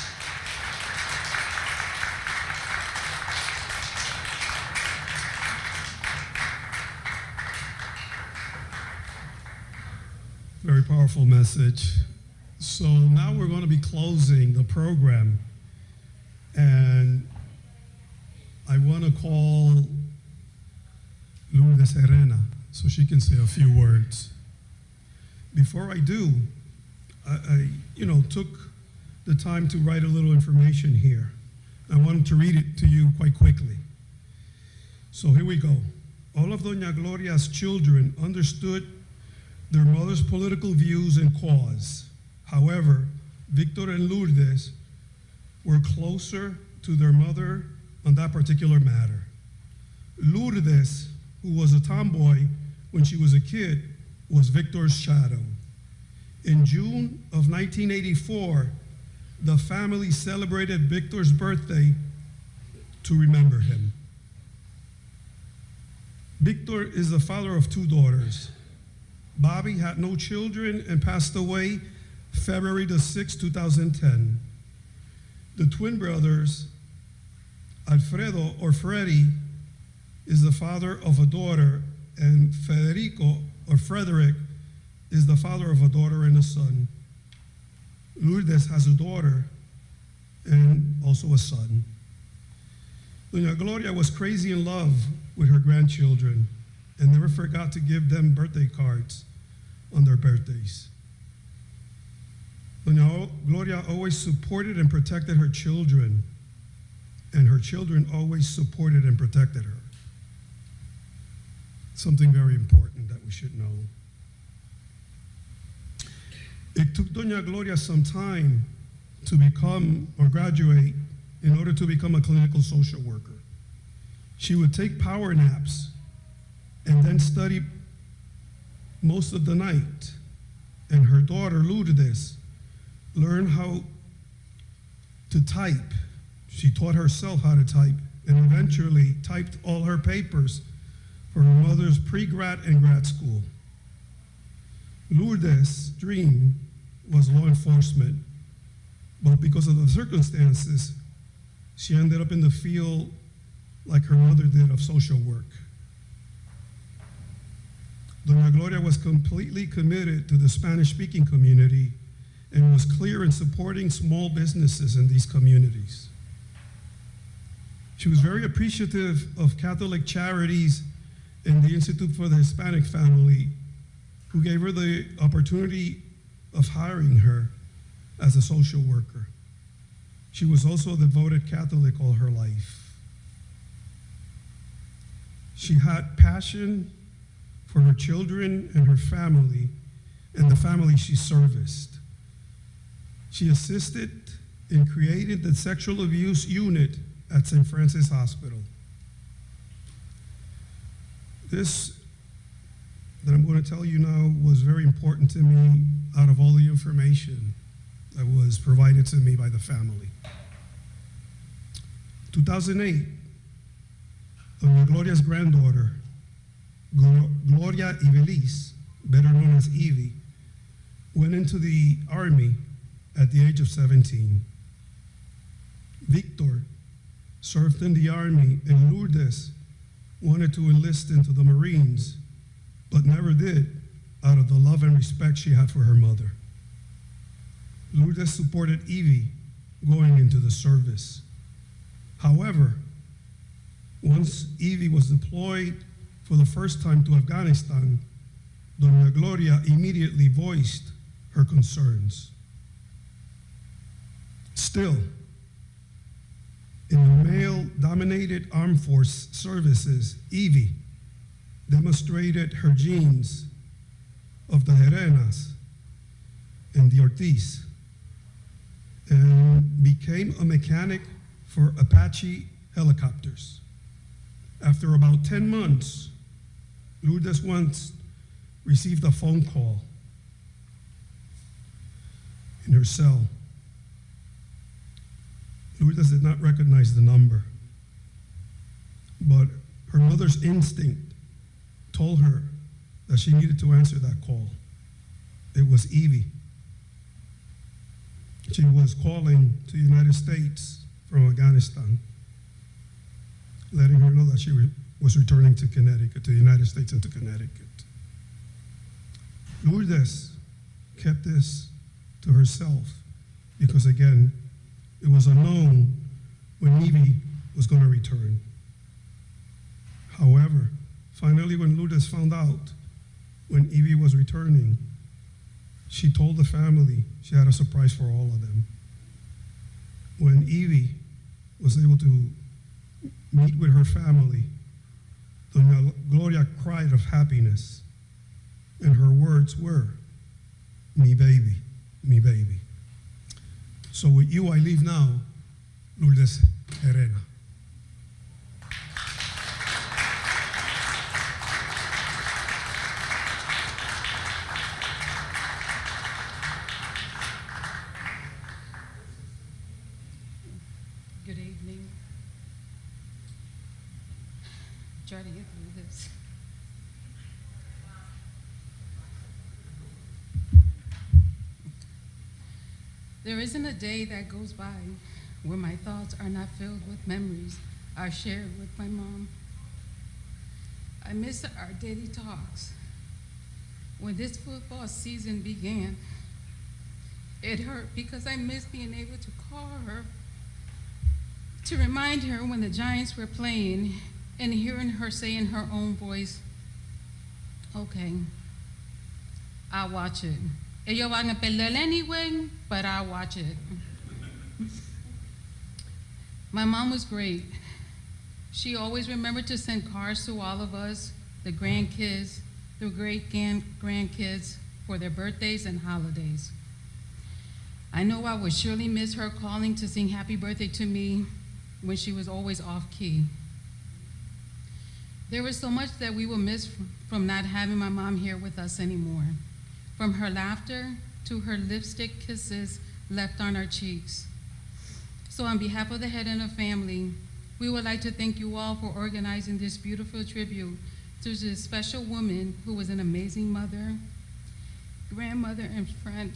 Very powerful message. So now we're going to be closing the program, and I want to call Gloria Gerena so she can say a few words. Before I do, I took the time to write a little information here. I wanted to read it to you quite quickly. So here we go. All of Doña Gloria's children understood their mother's political views and cause. However, Victor and Lourdes were closer to their mother on that particular matter. Lourdes, who was a tomboy when she was a kid, was Victor's shadow. In June of 1984, the family celebrated Victor's birthday to remember him. Victor is the father of 2 daughters. Bobby had no children and passed away February the 6th, 2010. The twin brothers, Alfredo or Freddy, is the father of a daughter, and Federico or Frederick is the father of a daughter and a son. Lourdes has a daughter and also a son. Doña Gloria was crazy in love with her grandchildren and never forgot to give them birthday cards on their birthdays. Doña Gloria always supported and protected her children, and her children always supported and protected her. Something very important that we should know. It took Doña Gloria some time to become or graduate in order to become a clinical social worker. She would take power naps and then study most of the night. And her daughter, Lourdes, learned how to type. She taught herself how to type and eventually typed all her papers for her mother's pre-grad and grad school. Lourdes' dream was law enforcement, but because of the circumstances, she ended up in the field like her mother did of social work. Doña Gloria was completely committed to the Spanish-speaking community and was clear in supporting small businesses in these communities. She was very appreciative of Catholic charities and the Institute for the Hispanic Family, who gave her the opportunity of hiring her as a social worker. She was also a devoted Catholic all her life. She had passion for her children and her family and the family she serviced. She assisted in creating the sexual abuse unit at St. Francis Hospital. This that I'm going to tell you now was very important to me out of all the information that was provided to me by the family. 2008, Doña Gloria's granddaughter, Gloria Ibeliz, better known as Evie, went into the Army at the age of 17. Victor served in the Army, and Lourdes wanted to enlist into the Marines, but never did out of the love and respect she had for her mother. Lourdes supported Evie going into the service. However, once Evie was deployed for the first time to Afghanistan, Doña Gloria immediately voiced her concerns. Still, in the male-dominated armed force services, Evie demonstrated her genes of the Gerenas and the Ortiz and became a mechanic for Apache helicopters. After about 10 months, Lourdes once received a phone call in her cell. Lourdes did not recognize the number, but her mother's instinct told her that she needed to answer that call. It was Evie. She was calling to the United States from Afghanistan, letting her know that she was returning to Connecticut, to the United States and to Connecticut. Lourdes kept this to herself because, again, it was unknown when Evie was going to return. However, finally, when Lourdes found out when Evie was returning, she told the family she had a surprise for all of them. When Evie was able to meet with her family, Doña Gloria cried of happiness, and her words were, "Mi baby, mi baby." So with you, I leave now, Lourdes Gerena. Good evening. Try to get through this. There isn't a day that goes by where my thoughts are not filled with memories I shared with my mom. I miss our daily talks. When this football season began, it hurt because I missed being able to call her, to remind her when the Giants were playing and hearing her say in her own voice, "Okay, I'll watch it. Ellos van a perder anyway, but I'll watch it." My mom was great. She always remembered to send cards to all of us, the grandkids, the great-grandkids, for their birthdays and holidays. I know I would surely miss her calling to sing happy birthday to me when she was always off-key. There was so much that we will miss from not having my mom here with us anymore. From her laughter to her lipstick kisses left on our cheeks. So on behalf of the Gerena family, we would like to thank you all for organizing this beautiful tribute to this special woman who was an amazing mother, grandmother, and friend.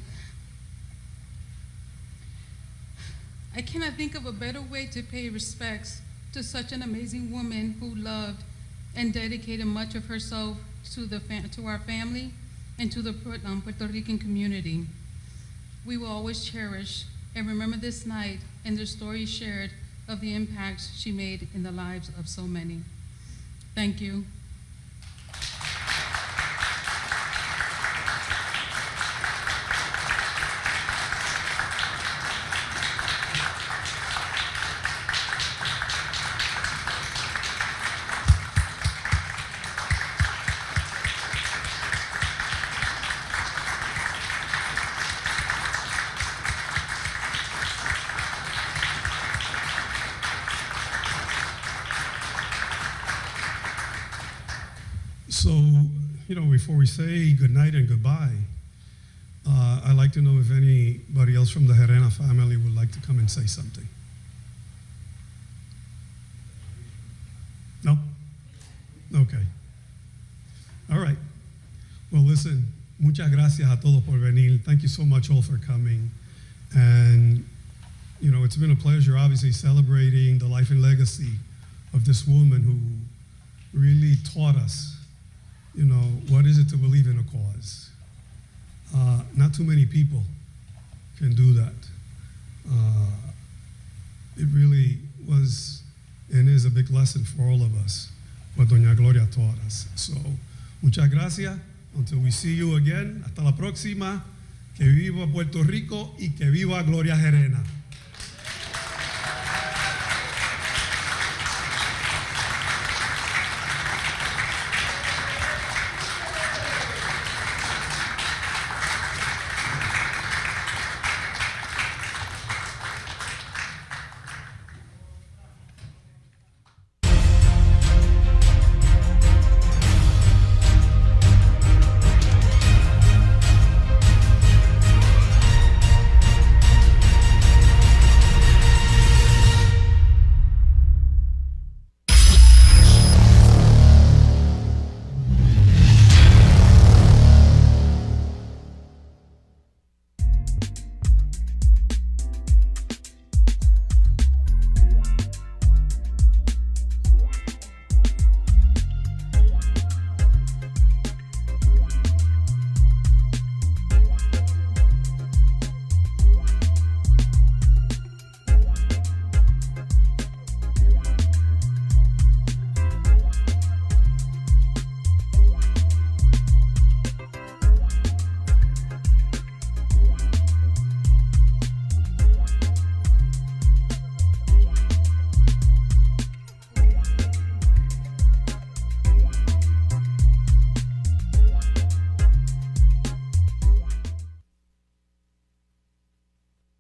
I cannot think of a better way to pay respects to such an amazing woman who loved and dedicated much of herself to our family and to the Puerto Rican community. We will always cherish and remember this night and the stories shared of the impacts she made in the lives of so many. Thank you. So, you know, before we say good night and goodbye, I'd like to know if anybody else from the Gerena family would like to come and say something. No? Okay. All right. Well, listen, muchas gracias a todos por venir. Thank you so much all for coming. And, you know, it's been a pleasure, obviously, celebrating the life and legacy of this woman who really taught us, you know, what is it to believe in a cause. Not too many people can do that. It really was and is a big lesson for all of us, what Doña Gloria taught us. So, muchas gracias. Until we see you again, hasta la próxima. Que viva Puerto Rico y que viva Gloria Gerena.